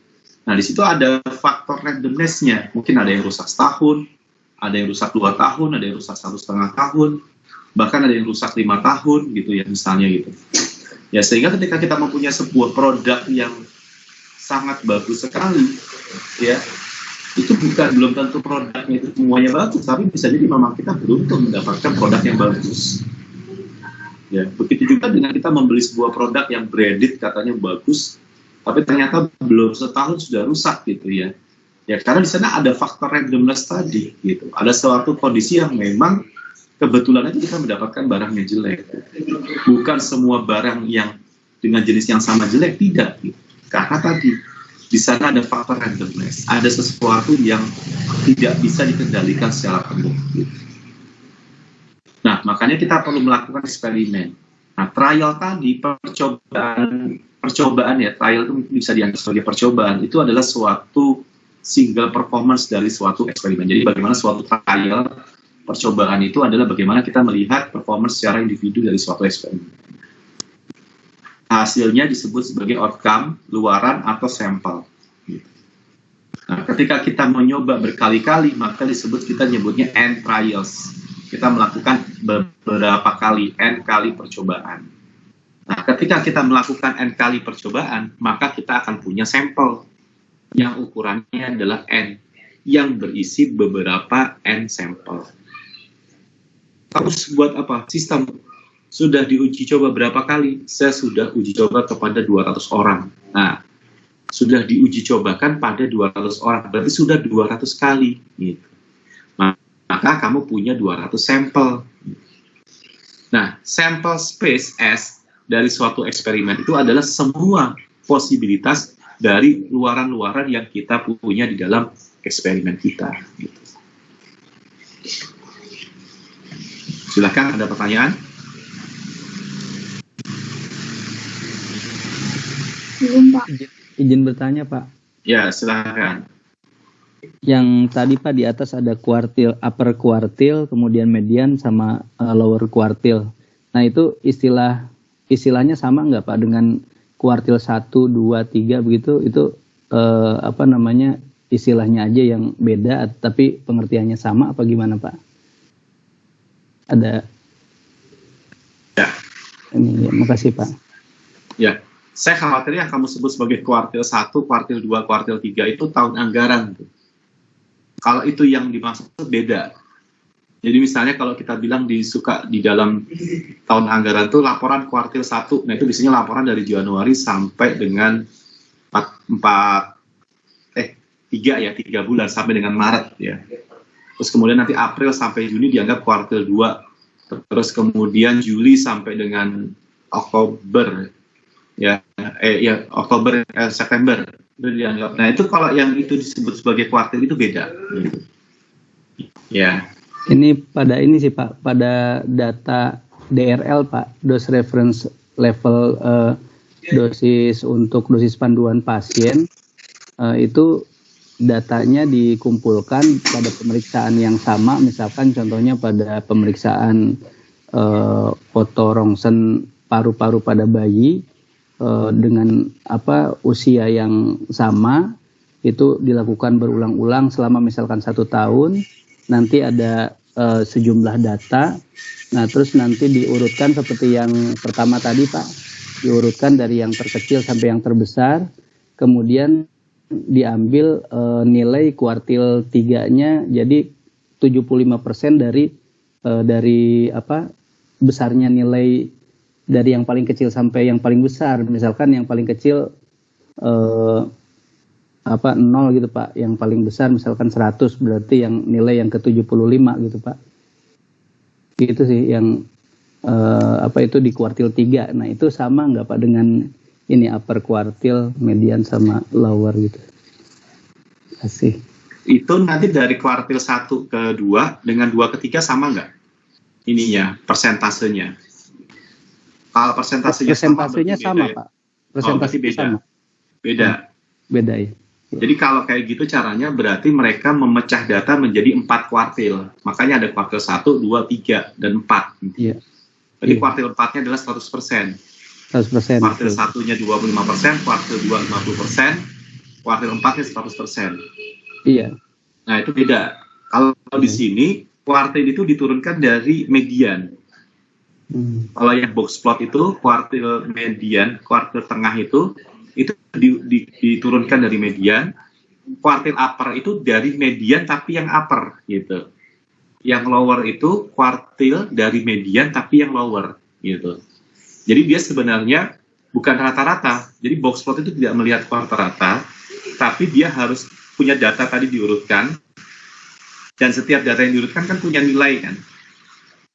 S1: Nah, di situ ada faktor randomness-nya. Mungkin ada yang rusak setahun, ada yang rusak 2 tahun, ada yang rusak 1,5 tahun, bahkan ada yang rusak 5 tahun, gitu ya, misalnya gitu. Ya, sehingga ketika kita mempunyai sebuah produk yang sangat bagus sekali, ya, itu belum tentu produknya itu semuanya bagus, tapi bisa jadi memang kita beruntung mendapatkan produk yang bagus. Ya, begitu juga dengan kita membeli sebuah produk yang branded katanya bagus, tapi ternyata belum setahun sudah rusak gitu ya. Ya karena di sana ada faktor randomness tadi gitu. Ada suatu kondisi yang memang kebetulan aja kita mendapatkan barang yang jelek. Bukan semua barang yang dengan jenis yang sama jelek, tidak gitu. Karena tadi di sana ada faktor randomness, ada sesuatu yang tidak bisa dikendalikan secara penuh gitu. Nah, makanya kita perlu melakukan eksperimen. Nah, trial tadi, percobaan ya, trial itu bisa dianggap sebagai percobaan, itu adalah suatu single performance dari suatu eksperimen. Jadi bagaimana suatu trial, percobaan itu adalah bagaimana kita melihat performance secara individu dari suatu eksperimen. Hasilnya disebut sebagai outcome, luaran, atau sampel. Nah, ketika kita mencoba berkali-kali, maka kita nyebutnya end trials. Kita melakukan beberapa kali, n kali percobaan. Nah, ketika kita melakukan n kali percobaan, maka kita akan punya sampel yang ukurannya adalah n, yang berisi beberapa n sampel. Kamu buat apa? Sistem sudah diuji coba berapa kali? Saya sudah uji coba kepada 200 orang. Nah, sudah diuji cobakan pada 200 orang, berarti sudah 200 kali. Gitu. Maka kamu punya 200 sampel. Nah, sampel space S dari suatu eksperimen itu adalah semua posibilitas dari luaran-luaran yang kita punya di dalam eksperimen kita. Gitu. Silakan, ada pertanyaan?
S2: Belum, Pak.
S3: Izin bertanya, Pak.
S1: Ya, silakan.
S3: Yang tadi Pak di atas ada kuartil, upper kuartil, kemudian median sama lower kuartil. Nah itu istilahnya sama nggak Pak dengan kuartil 1, 2, 3 begitu? Itu istilahnya aja yang beda, tapi pengertiannya sama apa gimana Pak? Ada?
S1: Ya.
S3: Ini, ya, makasih Pak.
S1: Ya, saya khawatir yang kamu sebut sebagai kuartil 1, kuartil 2, kuartil 3 itu tahun anggaran. Kalau itu yang dimaksud beda. Jadi misalnya kalau kita bilang di dalam tahun anggaran itu laporan kuartil 1, nah itu biasanya laporan dari Januari sampai dengan 3 bulan sampai dengan Maret ya. Terus kemudian nanti April sampai Juni dianggap kuartil 2. Terus kemudian Juli sampai dengan Oktober ya, September itu dianggap. Nah itu kalau yang itu disebut sebagai kuartil itu beda. Ya.
S3: Ini pada ini sih Pak, pada data DRL Pak, dose reference level dosis untuk dosis panduan pasien itu datanya dikumpulkan pada pemeriksaan yang sama, misalkan contohnya pada pemeriksaan foto rongsen paru-paru pada bayi dengan usia yang sama, itu dilakukan berulang-ulang selama misalkan 1 tahun. Nanti ada sejumlah data, nah terus nanti diurutkan seperti yang pertama tadi Pak, diurutkan dari yang terkecil sampai yang terbesar, kemudian diambil nilai kuartil 3-nya, jadi 75% dari besarnya nilai dari yang paling kecil sampai yang paling besar. Misalkan yang paling kecil 0 gitu Pak, yang paling besar misalkan 100, berarti yang nilai yang ke 75 gitu Pak. Gitu sih yang itu di kuartil 3. Nah itu sama nggak Pak dengan ini upper kuartil, median sama lower gitu? Kasih.
S1: Itu nanti dari kuartil 1 ke 2 dengan 2 ke 3 sama nggak? Ininya, persentasenya. Kalau persentasenya sama
S3: ya? Pak. Persentasenya
S1: beda.
S3: sama.
S1: Beda.
S3: Beda ya.
S1: Jadi kalau kayak gitu caranya berarti mereka memecah data menjadi 4 kuartil. Makanya ada kuartil 1, 2, 3, dan 4.
S3: Iya.
S1: Jadi kuartil 4-nya adalah 100%.
S3: 100%.
S1: Kuartil 1-nya 25%, kuartil 2 50%, kuartil 4-nya 100%.
S3: Iya.
S1: Nah, itu beda. Kalau di sini, kuartil itu diturunkan dari median. Kalau yang box plot itu, kuartil median, kuartil tengah itu diturunkan dari median. Kuartil upper itu dari median tapi yang upper, gitu. Yang lower itu kuartil dari median tapi yang lower, gitu. Jadi dia sebenarnya bukan rata-rata. Jadi box plot itu tidak melihat kuartil rata, tapi dia harus punya data tadi diurutkan, dan setiap data yang diurutkan kan punya nilai kan.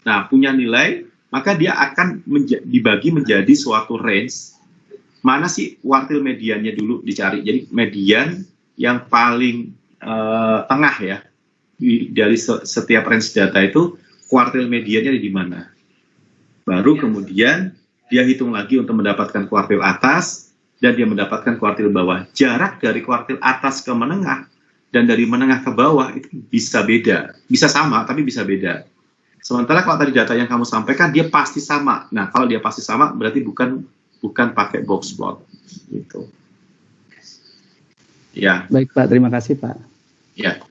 S1: Nah, punya nilai, maka dia akan dibagi menjadi suatu range. Mana sih kuartil mediannya dulu dicari. Jadi median yang paling tengah ya, dari setiap range data itu, kuartil mediannya di mana. Baru kemudian dia hitung lagi untuk mendapatkan kuartil atas, dan dia mendapatkan kuartil bawah. Jarak dari kuartil atas ke menengah, dan dari menengah ke bawah itu bisa beda. Bisa sama, tapi bisa beda. Sementara kalau tadi data yang kamu sampaikan, dia pasti sama. Nah, kalau dia pasti sama, berarti bukan pakai box plot. Gitu. Ya.
S3: Baik Pak, terima kasih Pak.
S1: Ya.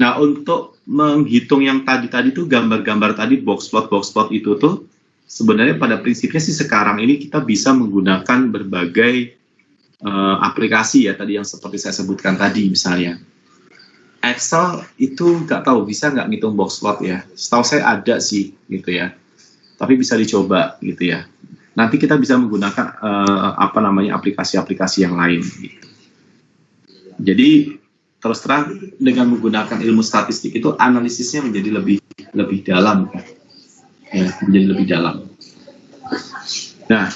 S1: Nah, untuk menghitung yang tadi itu gambar-gambar tadi box plot itu tuh sebenarnya pada prinsipnya sih sekarang ini kita bisa menggunakan berbagai aplikasi ya tadi yang seperti saya sebutkan tadi misalnya. Excel itu nggak tahu bisa nggak ngitung box plot ya. Setahu saya ada sih gitu ya. Tapi bisa dicoba gitu ya. Nanti kita bisa menggunakan aplikasi-aplikasi yang lain. Gitu. Jadi terus terang dengan menggunakan ilmu statistik itu analisisnya menjadi lebih dalam, ya, menjadi lebih dalam. Nah,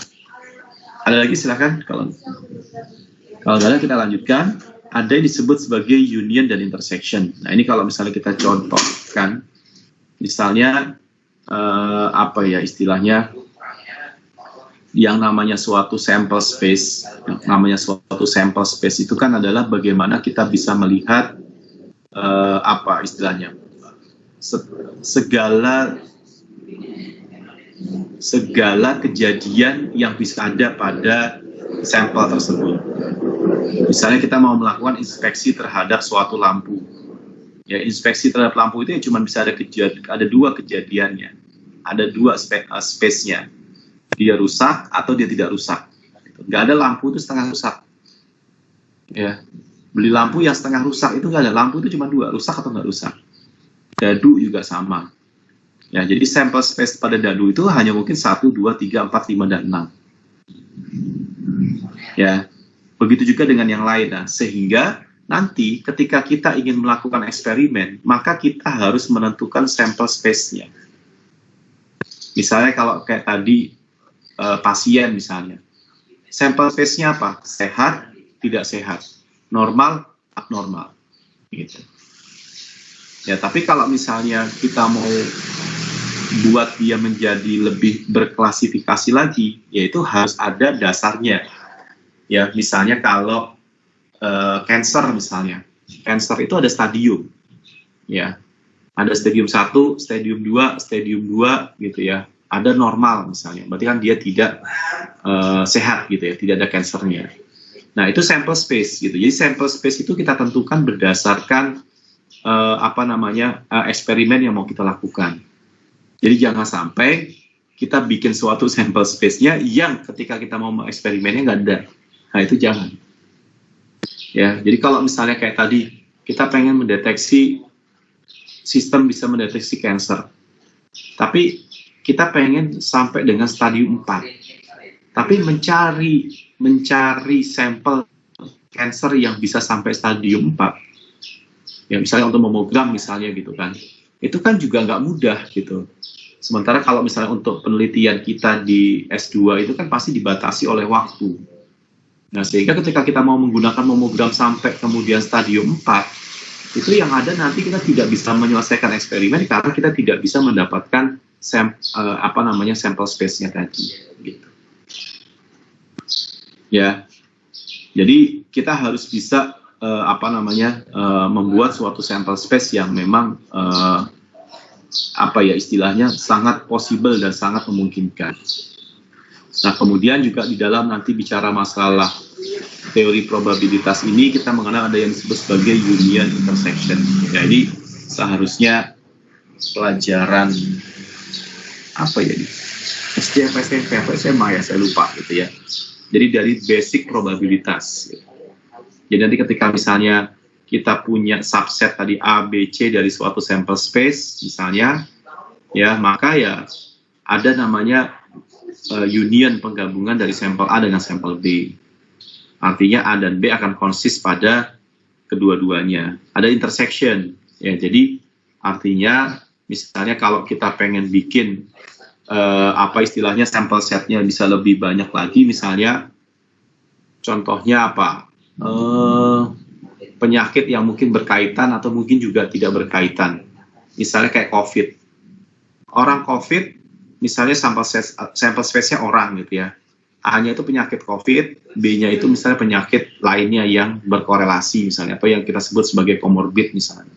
S1: ada lagi silakan kalau ada kita lanjutkan. Ada yang disebut sebagai union dan intersection. Nah, ini kalau misalnya kita contohkan, misalnya istilahnya yang namanya suatu sample space. Namanya suatu sample space itu kan adalah bagaimana kita bisa melihat segala kejadian yang bisa ada pada sampel tersebut. Misalnya kita mau melakukan inspeksi terhadap suatu lampu. Ya, inspeksi terhadap lampu itu cuma bisa ada dua kejadiannya. Ada dua space-nya. Dia rusak atau dia tidak rusak. Nggak ada lampu itu setengah rusak. Ya, beli lampu yang setengah rusak itu nggak ada. Lampu itu cuma dua, rusak atau nggak rusak. Dadu juga sama. Ya, jadi sample space pada dadu itu hanya mungkin 1, 2, 3, 4, 5, dan 6. Ya, begitu juga dengan yang lain. Nah, sehingga nanti ketika kita ingin melakukan eksperimen, maka kita harus menentukan sampel space-nya. Misalnya kalau kayak tadi pasien misalnya, sampel space-nya apa? Sehat, tidak sehat, normal, abnormal, gitu. Ya, tapi kalau misalnya kita mau buat dia menjadi lebih berklasifikasi lagi, yaitu harus ada dasarnya. Ya, misalnya kalau cancer misalnya, cancer itu ada stadium, ya, ada stadium 1, stadium 2, stadium 2 gitu ya, ada normal misalnya, berarti kan dia tidak sehat gitu ya, tidak ada kansernya. Nah, itu sample space gitu. Jadi sample space itu kita tentukan berdasarkan eksperimen yang mau kita lakukan. Jadi jangan sampai kita bikin suatu sample space-nya yang ketika kita mau eksperimennya nggak ada. Nah, itu jangan. Ya, jadi kalau misalnya kayak tadi, kita pengen mendeteksi, sistem bisa mendeteksi kanker. Tapi kita pengen sampai dengan stadium 4. Tapi mencari sampel kanker yang bisa sampai stadium 4. Ya, misalnya untuk mamogram misalnya gitu kan. Itu kan juga nggak mudah gitu. Sementara kalau misalnya untuk penelitian kita di S2 itu kan pasti dibatasi oleh waktu. Nah, sehingga ketika kita mau menggunakan mamogram sampai kemudian stadium 4, itu yang ada nanti kita tidak bisa menyelesaikan eksperimen karena kita tidak bisa mendapatkan sampel space-nya tadi. Gitu. Ya, jadi kita harus bisa membuat suatu sampel space yang memang istilahnya sangat possible dan sangat memungkinkan. Nah, kemudian juga di dalam nanti bicara masalah teori probabilitas ini kita mengenal ada yang disebut sebagai union intersection. Jadi seharusnya pelajaran apa ya ini? SD, SMP, SMA ya, saya lupa gitu ya. Jadi dari basic probabilitas. Jadi nanti ketika misalnya kita punya subset tadi A, B, C dari suatu sample space misalnya, ya maka ya ada namanya union, penggabungan dari sampel A dengan sampel B. Artinya A dan B akan konsis pada kedua-duanya. Ada intersection, ya. Jadi artinya misalnya kalau kita pengen bikin apa istilahnya sampel setnya bisa lebih banyak lagi, misalnya contohnya apa? Penyakit yang mungkin berkaitan atau mungkin juga tidak berkaitan. Misalnya kayak COVID. Orang COVID, misalnya sampel space-nya orang gitu ya. A-nya itu penyakit COVID, B-nya itu misalnya penyakit lainnya yang berkorelasi misalnya, atau yang kita sebut sebagai comorbid misalnya.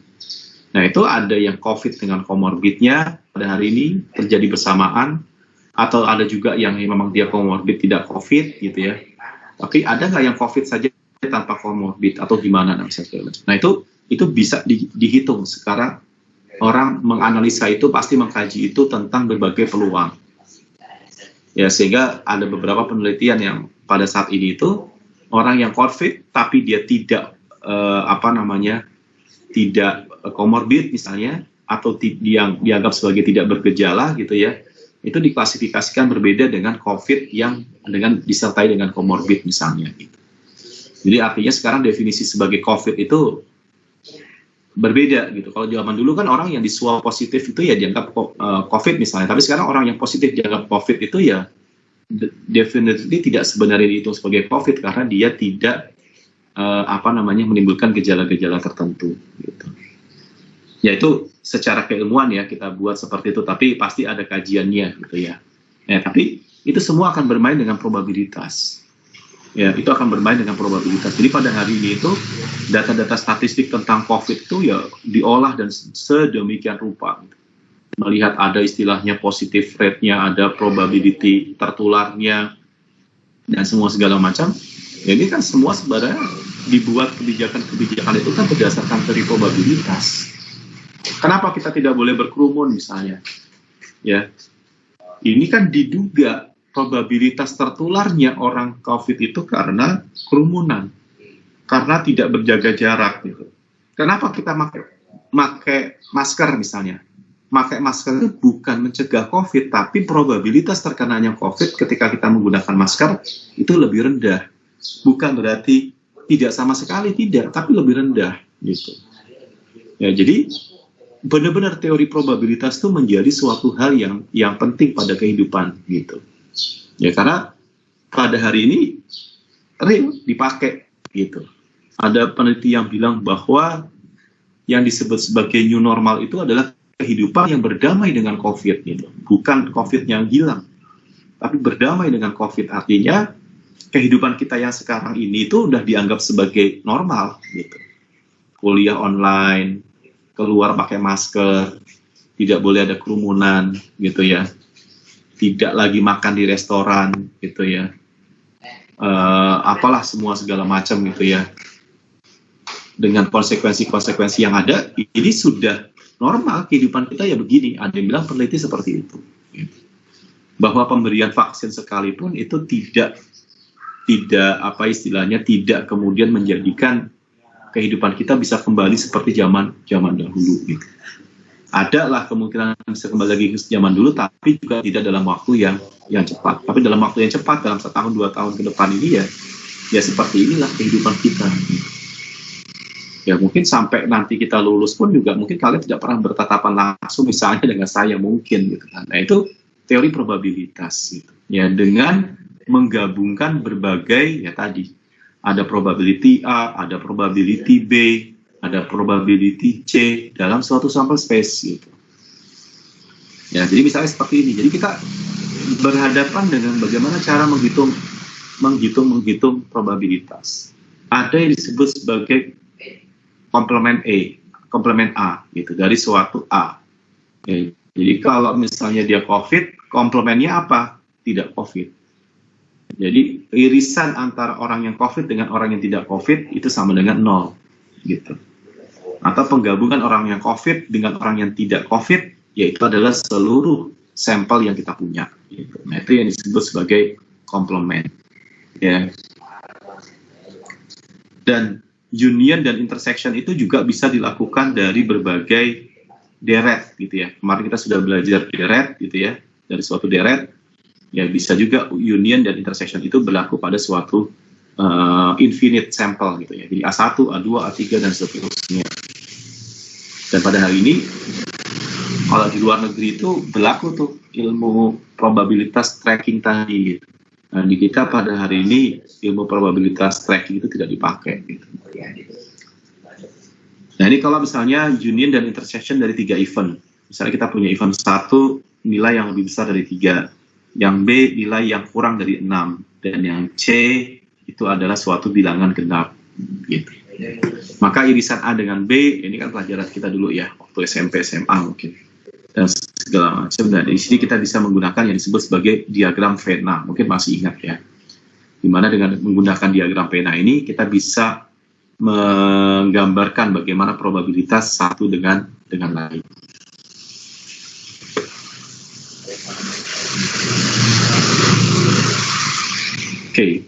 S1: Nah itu ada yang COVID dengan comorbidnya pada hari ini terjadi bersamaan, atau ada juga yang memang dia comorbid tidak COVID gitu ya. Tapi ada nggak yang COVID saja tanpa comorbid atau gimana misalnya. Nah itu bisa dihitung. Sekarang orang menganalisa itu pasti mengkaji itu tentang berbagai peluang. Ya, sehingga ada beberapa penelitian yang pada saat ini itu orang yang COVID tapi dia tidak tidak komorbid misalnya, atau yang dianggap sebagai tidak bergejala gitu ya, itu diklasifikasikan berbeda dengan COVID yang disertai dengan komorbid misalnya gitu. Jadi artinya sekarang definisi sebagai COVID itu berbeda gitu. Kalau zaman dulu kan orang yang di swab positif itu ya dianggap COVID misalnya, tapi sekarang orang yang positif dianggap COVID itu ya definitely tidak sebenarnya dihitung sebagai COVID karena dia tidak menimbulkan gejala-gejala tertentu gitu. Ya itu secara keilmuan ya kita buat seperti itu, tapi pasti ada kajiannya gitu ya. Tapi itu semua akan bermain dengan probabilitas. Ya, itu akan bermain dengan probabilitas. Jadi pada hari ini itu data-data statistik tentang COVID itu ya diolah dan sedemikian rupa. Melihat ada istilahnya positive rate-nya, ada probability tertularnya, dan semua segala macam. Ya, ini kan semua sebenarnya dibuat kebijakan-kebijakan itu kan berdasarkan teori probabilitas. Kenapa kita tidak boleh berkerumun misalnya? Ya, ini kan diduga probabilitas tertularnya orang COVID itu karena kerumunan, karena tidak berjaga jarak gitu. Kenapa kita pakai masker misalnya? Pakai masker itu bukan mencegah COVID, tapi probabilitas terkenanya COVID ketika kita menggunakan masker itu lebih rendah. Bukan berarti tidak sama sekali, tidak, tapi lebih rendah gitu. Ya, jadi benar-benar teori probabilitas itu menjadi suatu hal yang penting pada kehidupan gitu. Ya karena pada hari ini real dipakai gitu. Ada peneliti yang bilang bahwa yang disebut sebagai new normal itu adalah kehidupan yang berdamai dengan COVID gitu. Bukan COVID yang hilang, tapi berdamai dengan COVID. Artinya kehidupan kita yang sekarang ini itu udah dianggap sebagai normal gitu. Kuliah online, keluar pakai masker, tidak boleh ada kerumunan gitu ya. Tidak lagi makan di restoran gitu ya, apalah semua segala macam gitu ya, dengan konsekuensi-konsekuensi yang ada. Ini sudah normal kehidupan kita ya begini. Ada yang bilang peneliti seperti itu gitu. Bahwa pemberian vaksin sekalipun itu tidak tidak kemudian menjadikan kehidupan kita bisa kembali seperti zaman dahulu gitu. Ada lah kemungkinan bisa kembali lagi ke zaman dulu, tapi juga tidak dalam waktu yang cepat. Tapi dalam waktu yang cepat, dalam 1 tahun 2 tahun ke depan ini ya seperti inilah kehidupan kita. Ya mungkin sampai nanti kita lulus pun juga mungkin kalian tidak pernah bertatapan langsung misalnya dengan saya mungkin gitu kan. Nah itu teori probabilitas gitu. Ya dengan menggabungkan berbagai ya tadi ada probability A, ada probability B, ada probability C dalam suatu sampel space gitu. Ya, jadi misalnya seperti ini. Jadi kita berhadapan dengan bagaimana cara menghitung probabilitas. Ada yang disebut sebagai komplement A gitu dari suatu A. Jadi kalau misalnya dia COVID, komplemennya apa? Tidak COVID. Jadi irisan antara orang yang COVID dengan orang yang tidak COVID itu sama dengan 0, gitu. Atau penggabungan orang yang COVID dengan orang yang tidak COVID, yaitu adalah seluruh sampel yang kita punya. Gitu. Nah, itu yang disebut sebagai komplement. Ya. Dan union dan intersection itu juga bisa dilakukan dari berbagai deret, gitu ya. Kemarin kita sudah belajar deret, gitu ya, dari suatu deret. Ya, bisa juga union dan intersection itu berlaku pada suatu infinite sampel, gitu ya. Jadi A1, A2, A3 dan seterusnya. Dan pada hari ini, kalau di luar negeri itu berlaku tuh ilmu probabilitas tracking tadi, gitu. Nah, di kita pada hari ini ilmu probabilitas tracking itu tidak dipakai, gitu. Nah, ini kalau misalnya union dan intersection dari 3 event. Misalnya kita punya event 1 nilai yang lebih besar dari 3, yang B nilai yang kurang dari 6, dan yang C itu adalah suatu bilangan genap, gitu. Maka irisan A dengan B, ini kan pelajaran kita dulu ya, waktu SMP, SMA mungkin, dan segala macam. Dan di sini kita bisa menggunakan yang disebut sebagai diagram Venn. Mungkin masih ingat ya, dimana dengan menggunakan diagram Venn ini kita bisa menggambarkan bagaimana probabilitas satu dengan lain. Oke.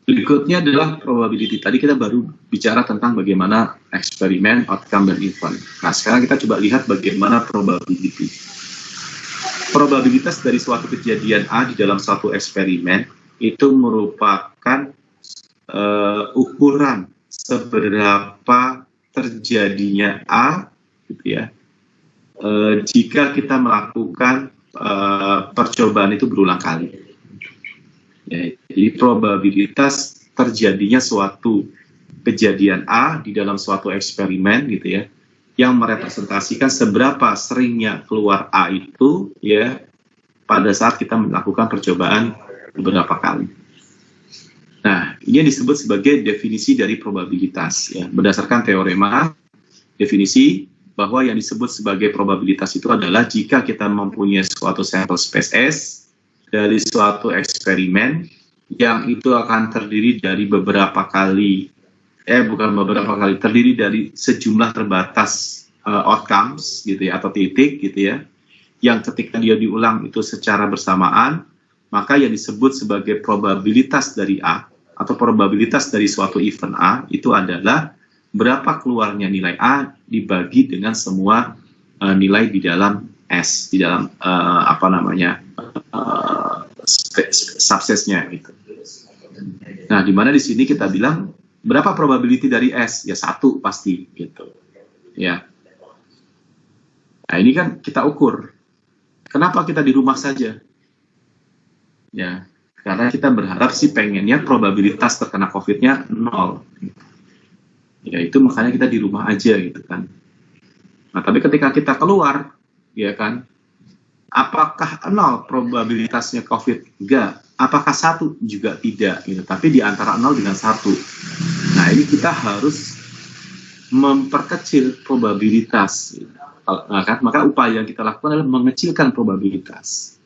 S1: Berikutnya adalah probability. Tadi kita baru bicara tentang bagaimana eksperimen, outcome, dan event. Nah, sekarang kita coba lihat bagaimana probability. Probabilitas dari suatu kejadian A di dalam suatu eksperimen itu merupakan ukuran seberapa terjadinya A, gitu ya, jika kita melakukan percobaan itu berulang kali. Ya, jadi probabilitas terjadinya suatu kejadian A di dalam suatu eksperimen, gitu ya, yang merepresentasikan seberapa seringnya keluar A itu, ya, pada saat kita melakukan percobaan beberapa kali. Nah, ini yang disebut sebagai definisi dari probabilitas, ya. Berdasarkan teorema definisi bahwa yang disebut sebagai probabilitas itu adalah jika kita mempunyai suatu sampel space S dari suatu eksperimen yang itu akan terdiri dari terdiri dari sejumlah terbatas outcomes, gitu ya, atau titik, gitu ya, yang ketika dia diulang itu secara bersamaan, maka yang disebut sebagai probabilitas dari A atau probabilitas dari suatu event A itu adalah berapa keluarnya nilai A dibagi dengan semua nilai di dalam S, di dalam subsesnya, gitu. Nah, di mana di sini kita bilang berapa probability dari S? Ya 1 pasti, gitu. Ya. Nah, ini kan kita ukur. Kenapa kita di rumah saja? Ya, karena kita berharap sih pengennya probabilitas terkena COVID-nya 0. Ya, itu makanya kita di rumah aja, gitu kan. Nah, tapi ketika kita keluar, ya kan, apakah 0 probabilitasnya COVID? Enggak. Apakah 1? Juga tidak, gitu. Tapi di antara 0 dengan 1. Nah, ini kita harus memperkecil probabilitas. Nah, kan? Maka upaya yang kita lakukan adalah mengecilkan probabilitas.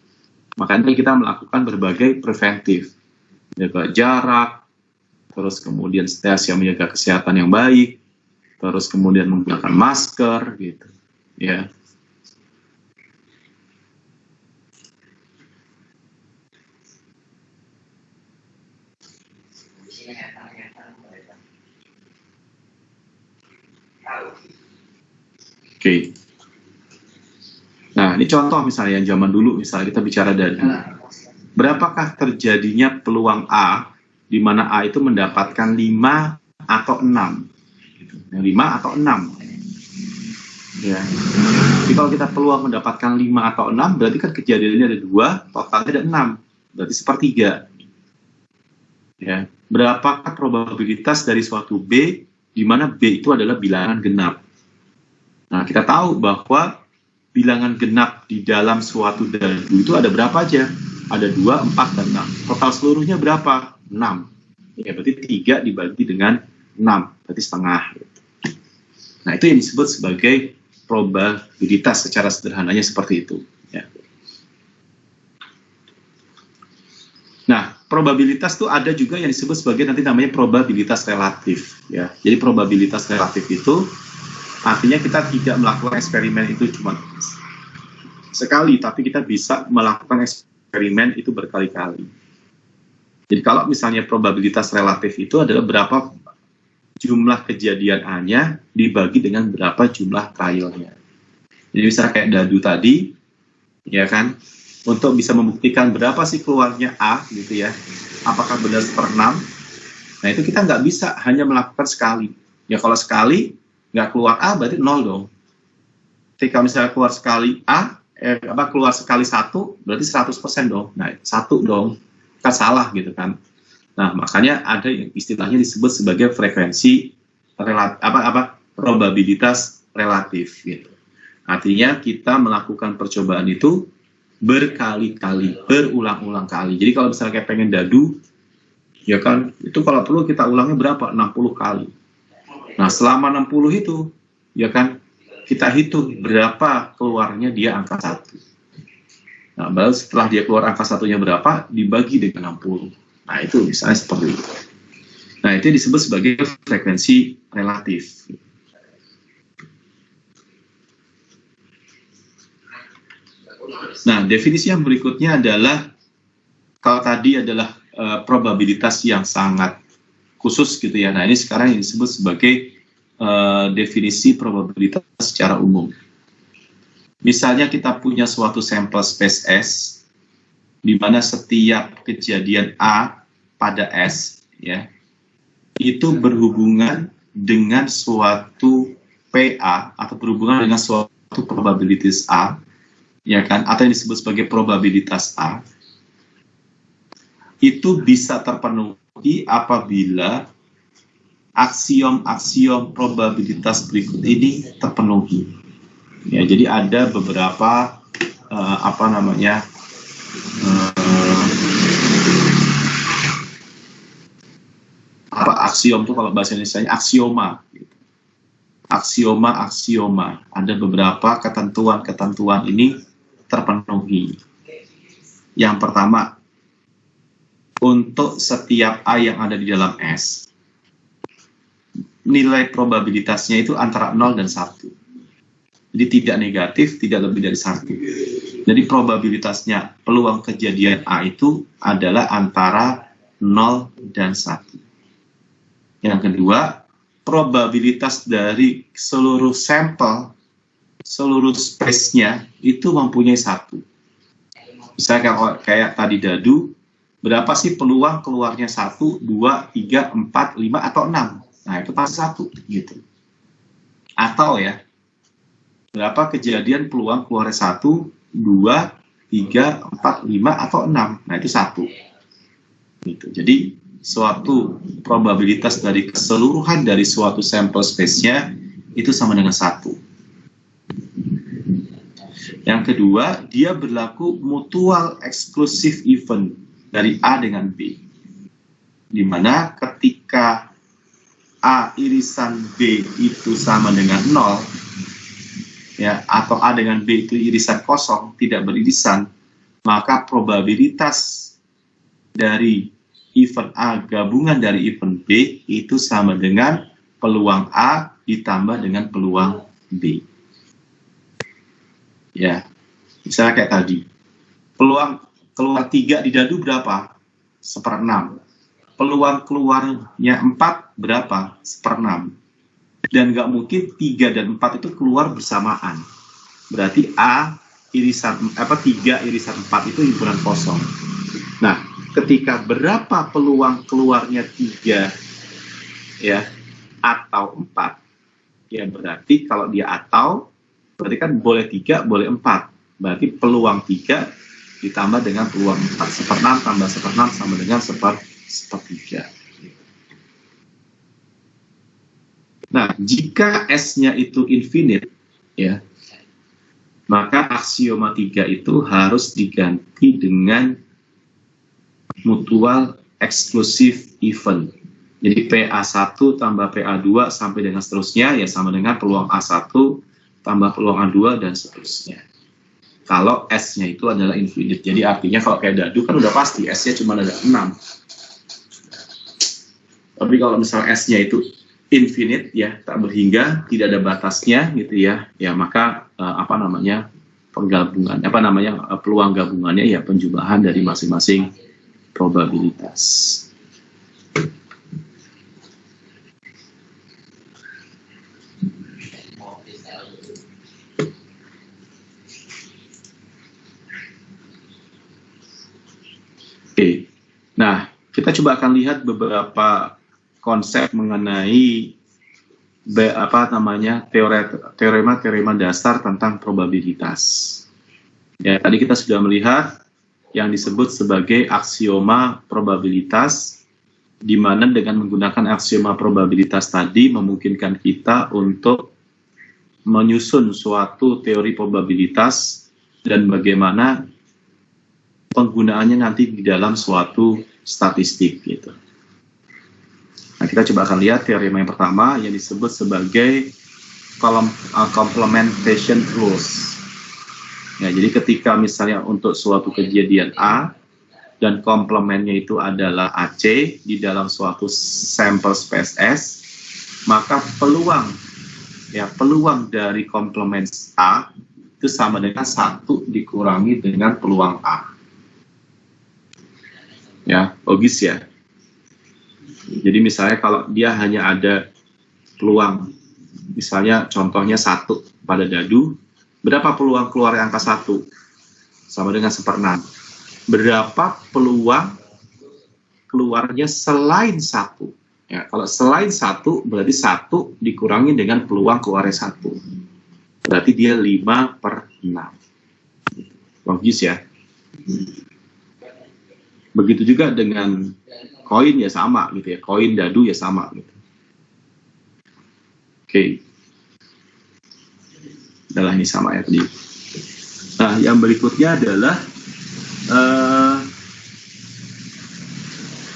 S1: Makanya kita melakukan berbagai preventif. Jaga jarak, terus kemudian senantiasa menjaga kesehatan yang baik, terus kemudian menggunakan masker, gitu. Ya. Oke. Nah, ini contoh misalnya yang zaman dulu, misalnya kita bicara dari berapakah terjadinya peluang A, di mana A itu mendapatkan 5 atau 6. Gitu. 5 atau 6. Ya. Jadi kalau kita peluang mendapatkan 5 atau 6, berarti kan kejadiannya ada 2, totalnya ada 6. Berarti sepertiga. Ya. Berapakah probabilitas dari suatu B, di mana B itu adalah bilangan genap. Nah, kita tahu bahwa bilangan genap di dalam suatu dagu itu ada berapa aja? Ada 2, 4, dan 6. Total seluruhnya berapa? 6. Ya, berarti 3 dibagi dengan 6. Berarti setengah. Nah, itu yang disebut sebagai probabilitas, secara sederhananya seperti itu. Ya. Nah, probabilitas tuh ada juga yang disebut sebagai nanti namanya probabilitas relatif ya. Jadi probabilitas relatif itu artinya kita tidak melakukan eksperimen itu cuma sekali, tapi kita bisa melakukan eksperimen itu berkali-kali. Jadi kalau misalnya probabilitas relatif itu adalah berapa jumlah kejadian A-nya dibagi dengan berapa jumlah trialnya. Jadi misalnya kayak dadu tadi, ya kan, untuk bisa membuktikan berapa sih keluarnya A gitu ya, apakah benar 1/6. Nah itu kita nggak bisa hanya melakukan sekali. Ya kalau sekali nggak keluar A berarti 0 dong. Ketika misalnya keluar sekali A, keluar sekali 1 berarti 100% dong. Nah 1 dong, kan salah gitu kan. Nah makanya ada yang istilahnya disebut sebagai frekuensi probabilitas relatif gitu. Artinya kita melakukan percobaan itu berkali-kali, berulang-ulang kali. Jadi kalau misalnya kayak pengen dadu, ya kan, itu kalau perlu kita ulangnya berapa? 60 kali. Nah, selama 60 itu, ya kan, kita hitung berapa keluarnya dia angka 1. Nah, baru setelah dia keluar angka 1-nya berapa, dibagi dengan 60. Nah, itu misalnya seperti itu. Nah, itu disebut sebagai frekuensi relatif. Nah, definisi yang berikutnya adalah, kalau tadi adalah probabilitas yang sangat khusus gitu ya. Nah, ini sekarang yang disebut sebagai definisi probabilitas secara umum. Misalnya kita punya suatu sampel space S, di mana setiap kejadian A pada S, ya, itu berhubungan dengan suatu PA, atau berhubungan dengan suatu probabilitas A, ya kan, atau yang disebut sebagai probabilitas A, itu bisa terpenuhi apabila aksiom-aksiom probabilitas berikut ini terpenuhi. Ya, jadi ada beberapa aksiom tuh kalau bahasa Indonesia aksioma. Gitu. Aksioma. Ada beberapa ketentuan ini terpenuhi. Yang pertama, untuk setiap A yang ada di dalam S, nilai probabilitasnya itu antara 0 dan 1. Jadi tidak negatif, tidak lebih dari 1. Jadi probabilitasnya peluang kejadian A itu adalah antara 0 dan 1. Yang kedua, probabilitas dari seluruh sampel, seluruh space-nya itu mempunyai 1. Misalnya kayak tadi dadu, berapa sih peluang keluarnya 1, 2, 3, 4, 5, atau 6? Nah, itu pasti 1, gitu. Atau ya, berapa kejadian peluang keluarnya 1, 2, 3, 4, 5, atau 6? Nah, itu 1. Gitu. Jadi, suatu probabilitas dari keseluruhan dari suatu sampel space-nya itu sama dengan 1. Yang kedua, dia berlaku mutual exclusive event dari A dengan B. Di mana ketika A irisan B itu sama dengan 0, ya, atau A dengan B itu irisan kosong, tidak beririsan, maka probabilitas dari event A gabungan dari event B itu sama dengan peluang A ditambah dengan peluang B. Ya, misalnya kayak tadi, peluang keluar 3 di dadu berapa? 1/6. Peluang keluarnya 4 berapa? 1/6. Dan nggak mungkin 3 dan 4 itu keluar bersamaan. Berarti A irisan 3 irisan 4 itu himpunan kosong. Nah, ketika berapa peluang keluarnya 3 ya atau 4, ya berarti kalau dia atau berarti kan boleh 3 boleh 4. Berarti peluang 3 ditambah dengan peluang 4, 1/6 tambah 1/6 sama dengan 1/3. Nah, jika S-nya itu infinite, ya, maka aksioma 3 itu harus diganti dengan mutual exclusive event. Jadi PA1 tambah PA2 sampai dengan seterusnya, ya sama dengan peluang A1 tambah peluang A2 dan seterusnya. kalau S-nya itu adalah infinite. Jadi artinya kalau kayak dadu kan udah pasti S-nya cuma ada 6. Tapi kalau misalnya S-nya itu infinite, ya, tak berhingga, tidak ada batasnya gitu ya, ya maka penggabungan, peluang gabungannya ya penjumlahan dari masing-masing probabilitas. Oke, nah kita coba akan lihat beberapa konsep mengenai teorema dasar tentang probabilitas. Ya, tadi kita sudah melihat yang disebut sebagai aksioma probabilitas, di mana dengan menggunakan aksioma probabilitas tadi memungkinkan kita untuk menyusun suatu teori probabilitas dan bagaimana penggunaannya nanti di dalam suatu statistik gitu. Nah, kita coba akan lihat teorema yang pertama yang disebut sebagai complementation rules. Ya, jadi ketika misalnya untuk suatu kejadian A dan komplemennya itu adalah AC di dalam suatu sampel space S, maka peluang dari komplement A itu sama dengan 1 dikurangi dengan peluang A. Ya, logis ya. Jadi misalnya kalau dia hanya ada peluang, misalnya contohnya 1 pada dadu, berapa peluang keluar angka 1? Sama dengan 1/6. Berapa peluang keluarnya selain 1? Ya, kalau selain 1, berarti 1 dikurangi dengan peluang keluarnya 1. Berarti dia 5/6. Logis ya. Begitu juga dengan koin ya sama gitu ya, koin dadu ya sama gitu. Oke. Adalah ini sama ya tadi. Nah, yang berikutnya adalah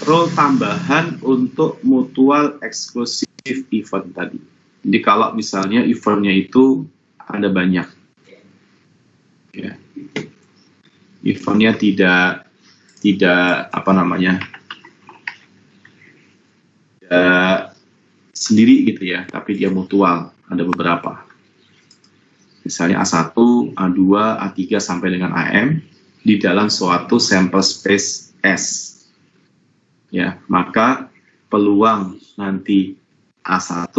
S1: rule tambahan untuk mutual exclusive event tadi. Jadi kalau misalnya eventnya itu ada banyak, ya, eventnya tidak sendiri gitu ya, tapi dia mutual, ada beberapa. Misalnya A1, A2, A3 sampai dengan AM di dalam suatu sampel space S. Ya, maka peluang nanti A1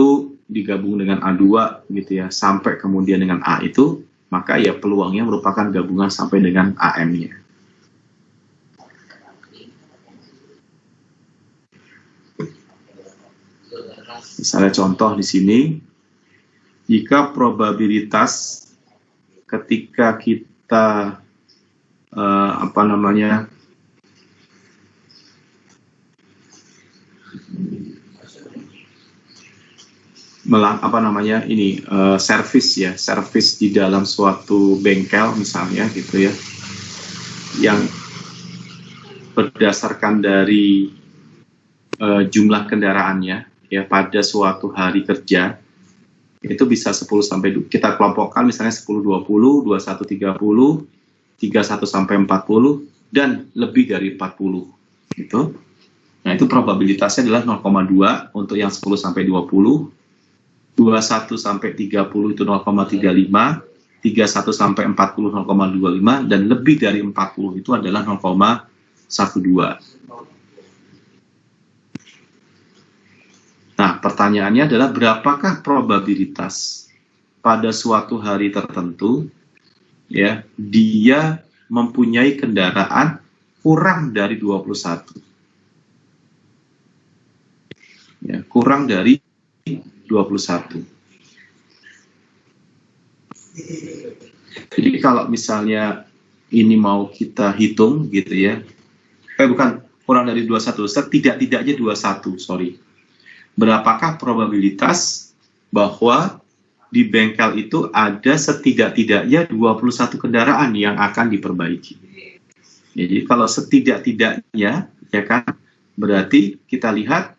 S1: digabung dengan A2 gitu ya, sampai kemudian dengan A itu, maka ya peluangnya merupakan gabungan sampai dengan AM-nya. Misalnya contoh di sini, jika probabilitas ketika kita servis di dalam suatu bengkel misalnya gitu ya, yang berdasarkan dari jumlah kendaraannya ya pada suatu hari kerja itu bisa 10 sampai kita kelompokkan misalnya 10-20, 21-30, 31 sampai 40 dan lebih dari 40 gitu. Nah, itu probabilitasnya adalah 0,2 untuk yang 10 sampai 20, 21 sampai 30 itu 0,35, 31 sampai 40 0,25 dan lebih dari 40 itu adalah 0,12. Nah, pertanyaannya adalah berapakah probabilitas pada suatu hari tertentu ya dia mempunyai kendaraan kurang dari 21. Ya, kurang dari 21. Jadi kalau misalnya ini mau kita hitung gitu ya. Bukan kurang dari 21, setidak-tidaknya 21, sorry. Berapakah probabilitas bahwa di bengkel itu ada setidak-tidaknya 21 kendaraan yang akan diperbaiki. Jadi kalau setidak-tidaknya, ya kan, berarti kita lihat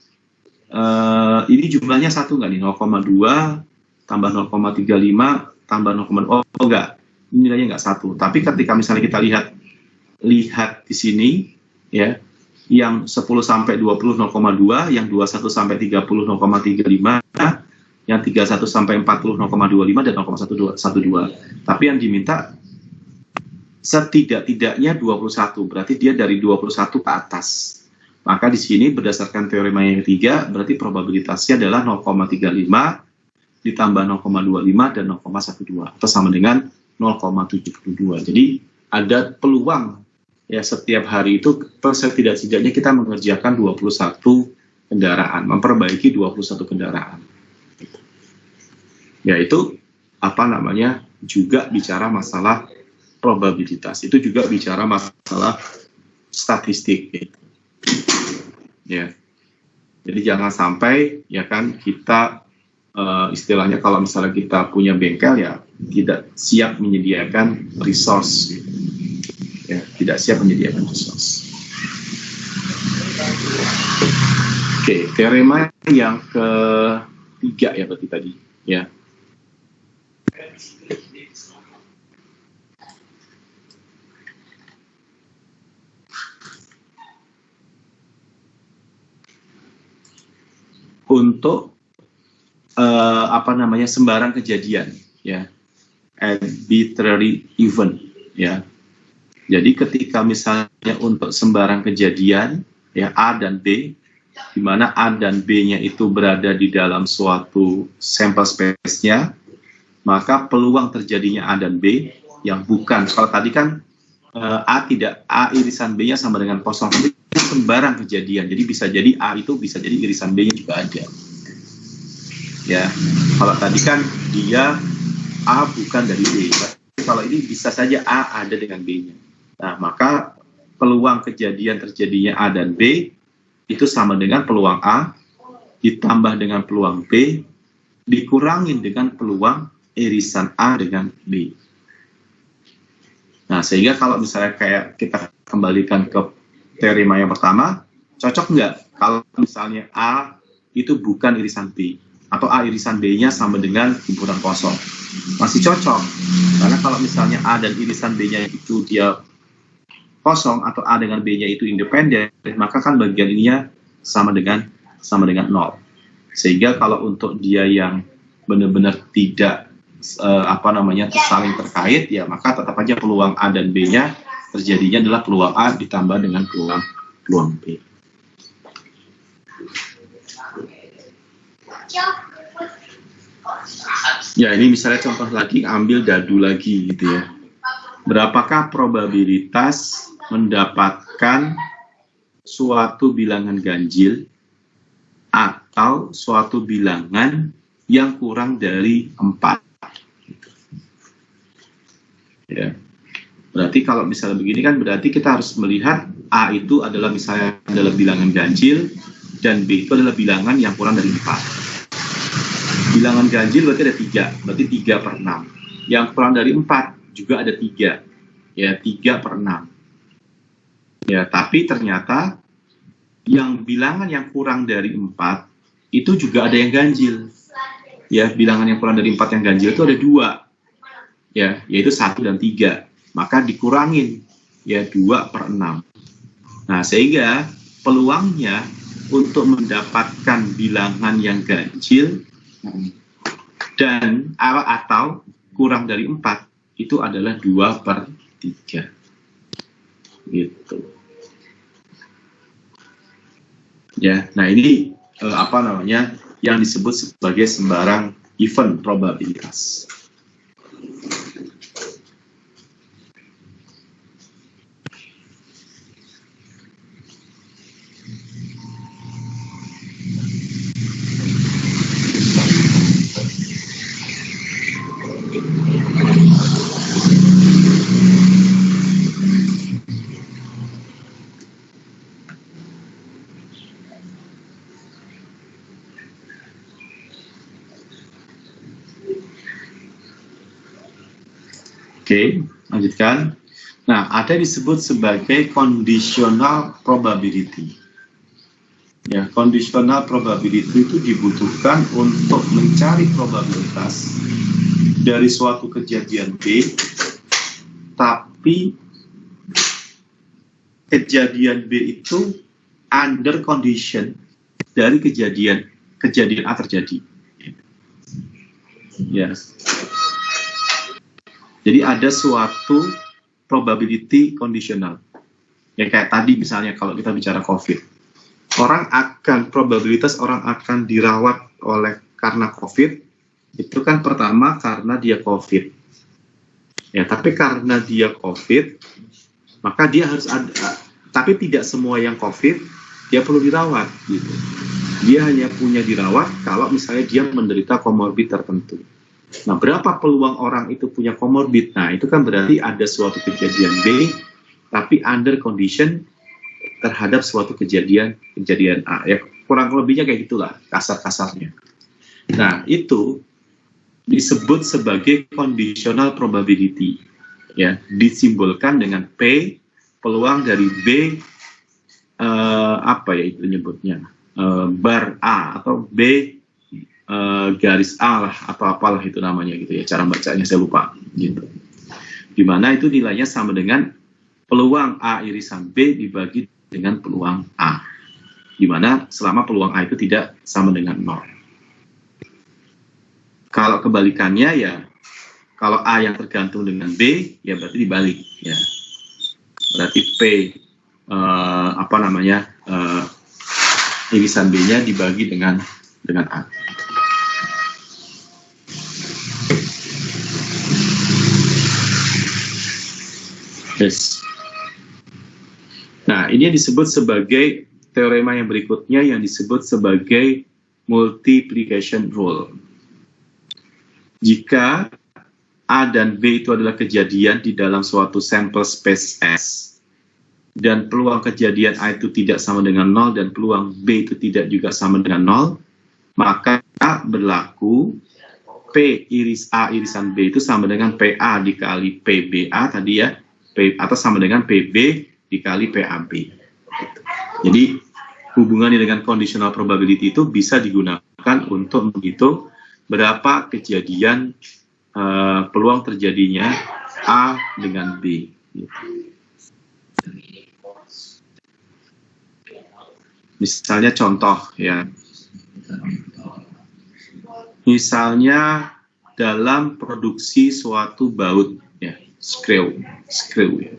S1: ini jumlahnya satu nggak nih, 0,2 tambah 0,35 tambah 0,2, oh enggak. nilainya nggak 1. Tapi ketika misalnya kita lihat di sini, ya, yang 10 sampai 20 0,2, yang 21 sampai 30 0,35, yang 31 sampai 40 0,25 dan 0,12. Tapi yang diminta setidak-tidaknya 21, berarti dia dari 21 ke atas. Maka di sini berdasarkan teorema yang ketiga, berarti probabilitasnya adalah 0,35 ditambah 0,25 dan 0,12, atau sama dengan 0,72. Jadi ada peluang ya setiap hari itu setidak-tidaknya kita mengerjakan 21 kendaraan, memperbaiki 21 kendaraan. Ya itu apa namanya juga bicara masalah probabilitas, itu juga bicara masalah statistik gitu. Ya, jadi jangan sampai ya kan kita istilahnya kalau misalnya kita punya bengkel ya tidak siap menyediakan resource, gitu. Ya tidak siap menyediakan resource. Oke, teorema yang ketiga ya berarti tadi ya. Untuk apa namanya sembarang kejadian ya, arbitrary event ya. Jadi ketika misalnya untuk sembarang kejadian ya A dan B, di mana A dan B-nya itu berada di dalam suatu sampel space-nya, maka peluang terjadinya A dan B yang bukan, kalau tadi kan A irisan B-nya sama dengan kosong, itu sembarang kejadian. Jadi bisa jadi A itu bisa jadi irisan B-nya juga ada. Ya, kalau tadi kan dia A bukan dari B. Kalau ini bisa saja A ada dengan B-nya. Nah, maka peluang kejadian terjadinya A dan B itu sama dengan peluang A ditambah dengan peluang B dikurangin dengan peluang irisan A dengan B. Nah, sehingga kalau misalnya kayak kita kembalikan ke teorema yang pertama, cocok nggak kalau misalnya A itu bukan irisan B, atau A irisan B-nya sama dengan himpunan kosong? Masih cocok, karena kalau misalnya A dan irisan B-nya itu dia kosong, atau A dengan B-nya itu independen, maka kan bagian ininya sama dengan 0. Sehingga kalau untuk dia yang benar-benar tidak saling terkait, ya maka tetap aja peluang A dan B-nya terjadinya adalah peluang A ditambah dengan peluang B. Ya, ini misalnya contoh lagi, ambil dadu lagi gitu ya. Berapakah probabilitas mendapatkan suatu bilangan ganjil atau suatu bilangan yang kurang dari 4? Ya. Berarti kalau misalnya begini kan berarti kita harus melihat A itu adalah misalnya adalah bilangan ganjil dan B itu adalah bilangan yang kurang dari 4. Bilangan ganjil berarti ada 3, berarti 3/6. Yang kurang dari 4 juga ada 3, ya 3/6. Ya, tapi ternyata yang bilangan yang kurang dari 4 itu juga ada yang ganjil. Ya, bilangan yang kurang dari 4 yang ganjil itu ada 2, ya, yaitu 1 dan 3. Maka dikurangin, ya 2/6. Nah, sehingga peluangnya untuk mendapatkan bilangan yang ganjil dan atau kurang dari 4 itu adalah 2/3 gitu ya. Nah, ini apa namanya yang disebut sebagai sembarang event probabilitas. Oke, lanjutkan. Nah, ada disebut sebagai conditional probability. Ya, conditional probability itu dibutuhkan untuk mencari probabilitas dari suatu kejadian B tapi kejadian B itu under condition dari kejadian A terjadi. Ya. Jadi ada suatu probability conditional. Ya kayak tadi misalnya kalau kita bicara COVID, probabilitas orang akan dirawat karena COVID itu kan pertama karena dia COVID. Ya, tapi karena dia COVID, maka dia harus ada. Tapi tidak semua yang COVID dia perlu dirawat. Gitu. Dia hanya punya dirawat kalau misalnya dia menderita komorbid tertentu. Nah, berapa peluang orang itu punya komorbid? Nah, itu kan berarti ada suatu kejadian B, tapi under condition terhadap suatu kejadian A. Ya, kurang lebihnya kayak gitulah, kasar-kasarnya. Nah, itu disebut sebagai conditional probability. Ya, disimbolkan dengan P, peluang dari B, apa ya itu nyebutnya, bar A, atau B, garis A lah, atau apalah itu namanya gitu ya, cara bacanya saya lupa gitu. Dimana itu nilainya sama dengan peluang A irisan B dibagi dengan peluang A, dimana selama peluang A itu tidak sama dengan 0. Kalau kebalikannya ya, kalau A yang tergantung dengan B, ya berarti dibalik ya. Berarti P irisan B-nya dibagi dengan A. Yes. Nah, ini yang disebut sebagai teorema yang berikutnya yang disebut sebagai multiplication rule. Jika A dan B itu adalah kejadian di dalam suatu sampel space S, dan peluang kejadian A itu tidak sama dengan 0, dan peluang B itu tidak juga sama dengan 0, maka berlaku P iris A irisan B itu sama dengan PA dikali PBA tadi ya, atau sama dengan PB dikali PAB. Jadi hubungannya dengan conditional probability itu bisa digunakan untuk menghitung berapa kejadian peluang terjadinya A dengan B. Misalnya contoh ya, misalnya dalam produksi suatu baut ya, screw ya.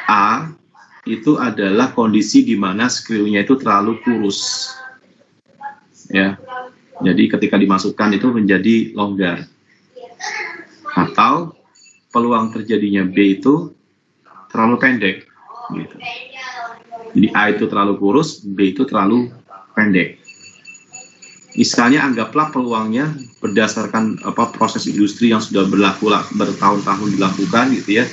S1: A itu adalah kondisi di mana screw-nya itu terlalu kurus ya. Jadi ketika dimasukkan itu menjadi longgar. Atau peluang terjadinya B itu terlalu pendek gitu. Jadi A itu terlalu kurus, B itu terlalu pendek. Misalnya anggaplah peluangnya berdasarkan proses industri yang sudah bertahun-tahun dilakukan gitu ya.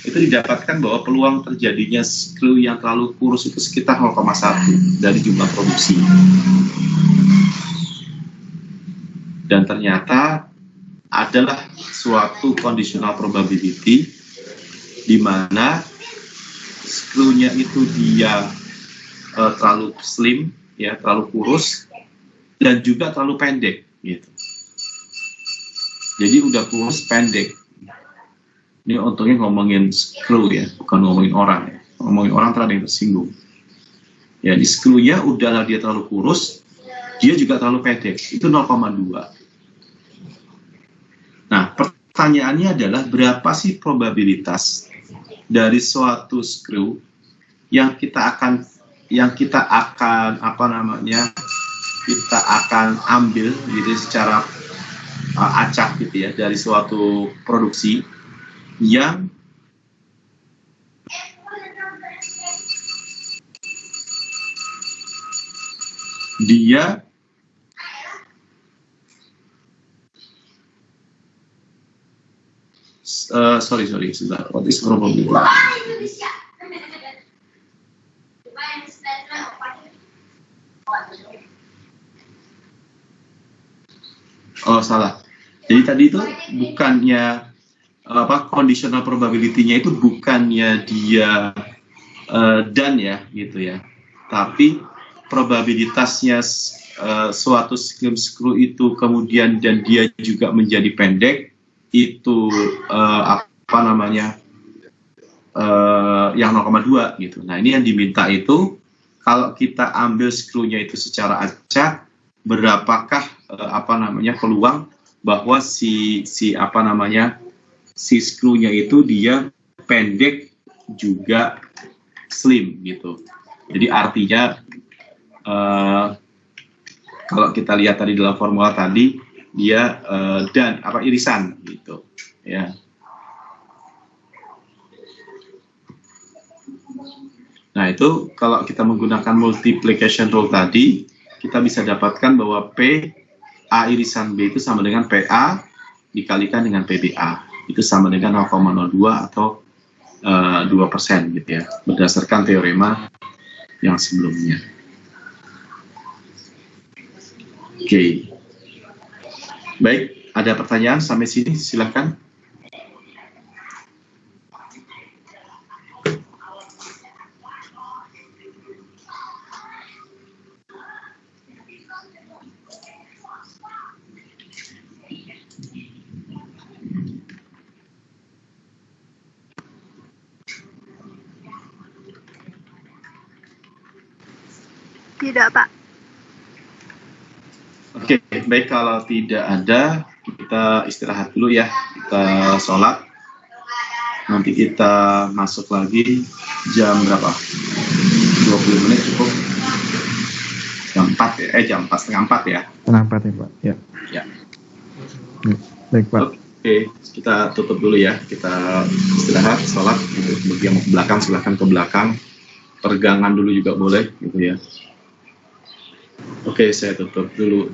S1: Itu didapatkan bahwa peluang terjadinya screw yang terlalu kurus itu sekitar 0,1 dari jumlah produksi. Dan ternyata adalah suatu conditional probability di mana screw-nya itu dia terlalu slim ya, terlalu kurus, dan juga terlalu pendek gitu. Jadi udah kurus pendek. Ini untungnya ngomongin screw ya, bukan ngomongin orang ya. Ngomongin orang terlalu yang tersinggung. Ya, di screw-nya udahlah dia terlalu kurus, dia juga terlalu pendek, itu 0,2. Nah, pertanyaannya adalah berapa sih probabilitas dari suatu screw yang kita akan ambil gitu secara acak gitu ya, dari suatu produksi yang dia sorry, sebentar. What is probability? Oh, salah. Jadi tadi itu bukannya conditional probability-nya itu bukannya dia done ya, gitu ya. Tapi probabilitasnya suatu screw itu kemudian dan dia juga menjadi pendek itu apa namanya yang 0,2 gitu. Nah ini yang diminta itu kalau kita ambil skrunya itu secara acak, berapakah apa namanya peluang bahwa si apa namanya si skrunya itu dia pendek juga slim gitu. Jadi artinya kalau kita lihat tadi dalam formula tadi dia dan apa irisan gitu ya. Nah itu kalau kita menggunakan multiplication rule tadi kita bisa dapatkan bahwa P A irisan B itu sama dengan PA dikalikan dengan PBA itu sama dengan 0,02 atau 2% gitu ya berdasarkan teorema yang sebelumnya. Oke. Baik, ada pertanyaan sampai sini silakan.
S2: Tidak, Pak.
S1: Oke, baik kalau tidak ada, kita istirahat dulu ya, kita sholat. Nanti kita masuk lagi jam berapa? 20 menit cukup? Jam 4 ya? Jam 4, setengah 4 ya?
S4: Setengah 4 ya Pak? Ya.
S1: Ya.
S4: Baik Pak.
S1: Oke, kita tutup dulu ya, kita istirahat, sholat. Gitu. Bagi yang mau ke belakang, silahkan ke belakang. Peregangan dulu juga boleh, gitu ya. Oke, saya tutup dulu.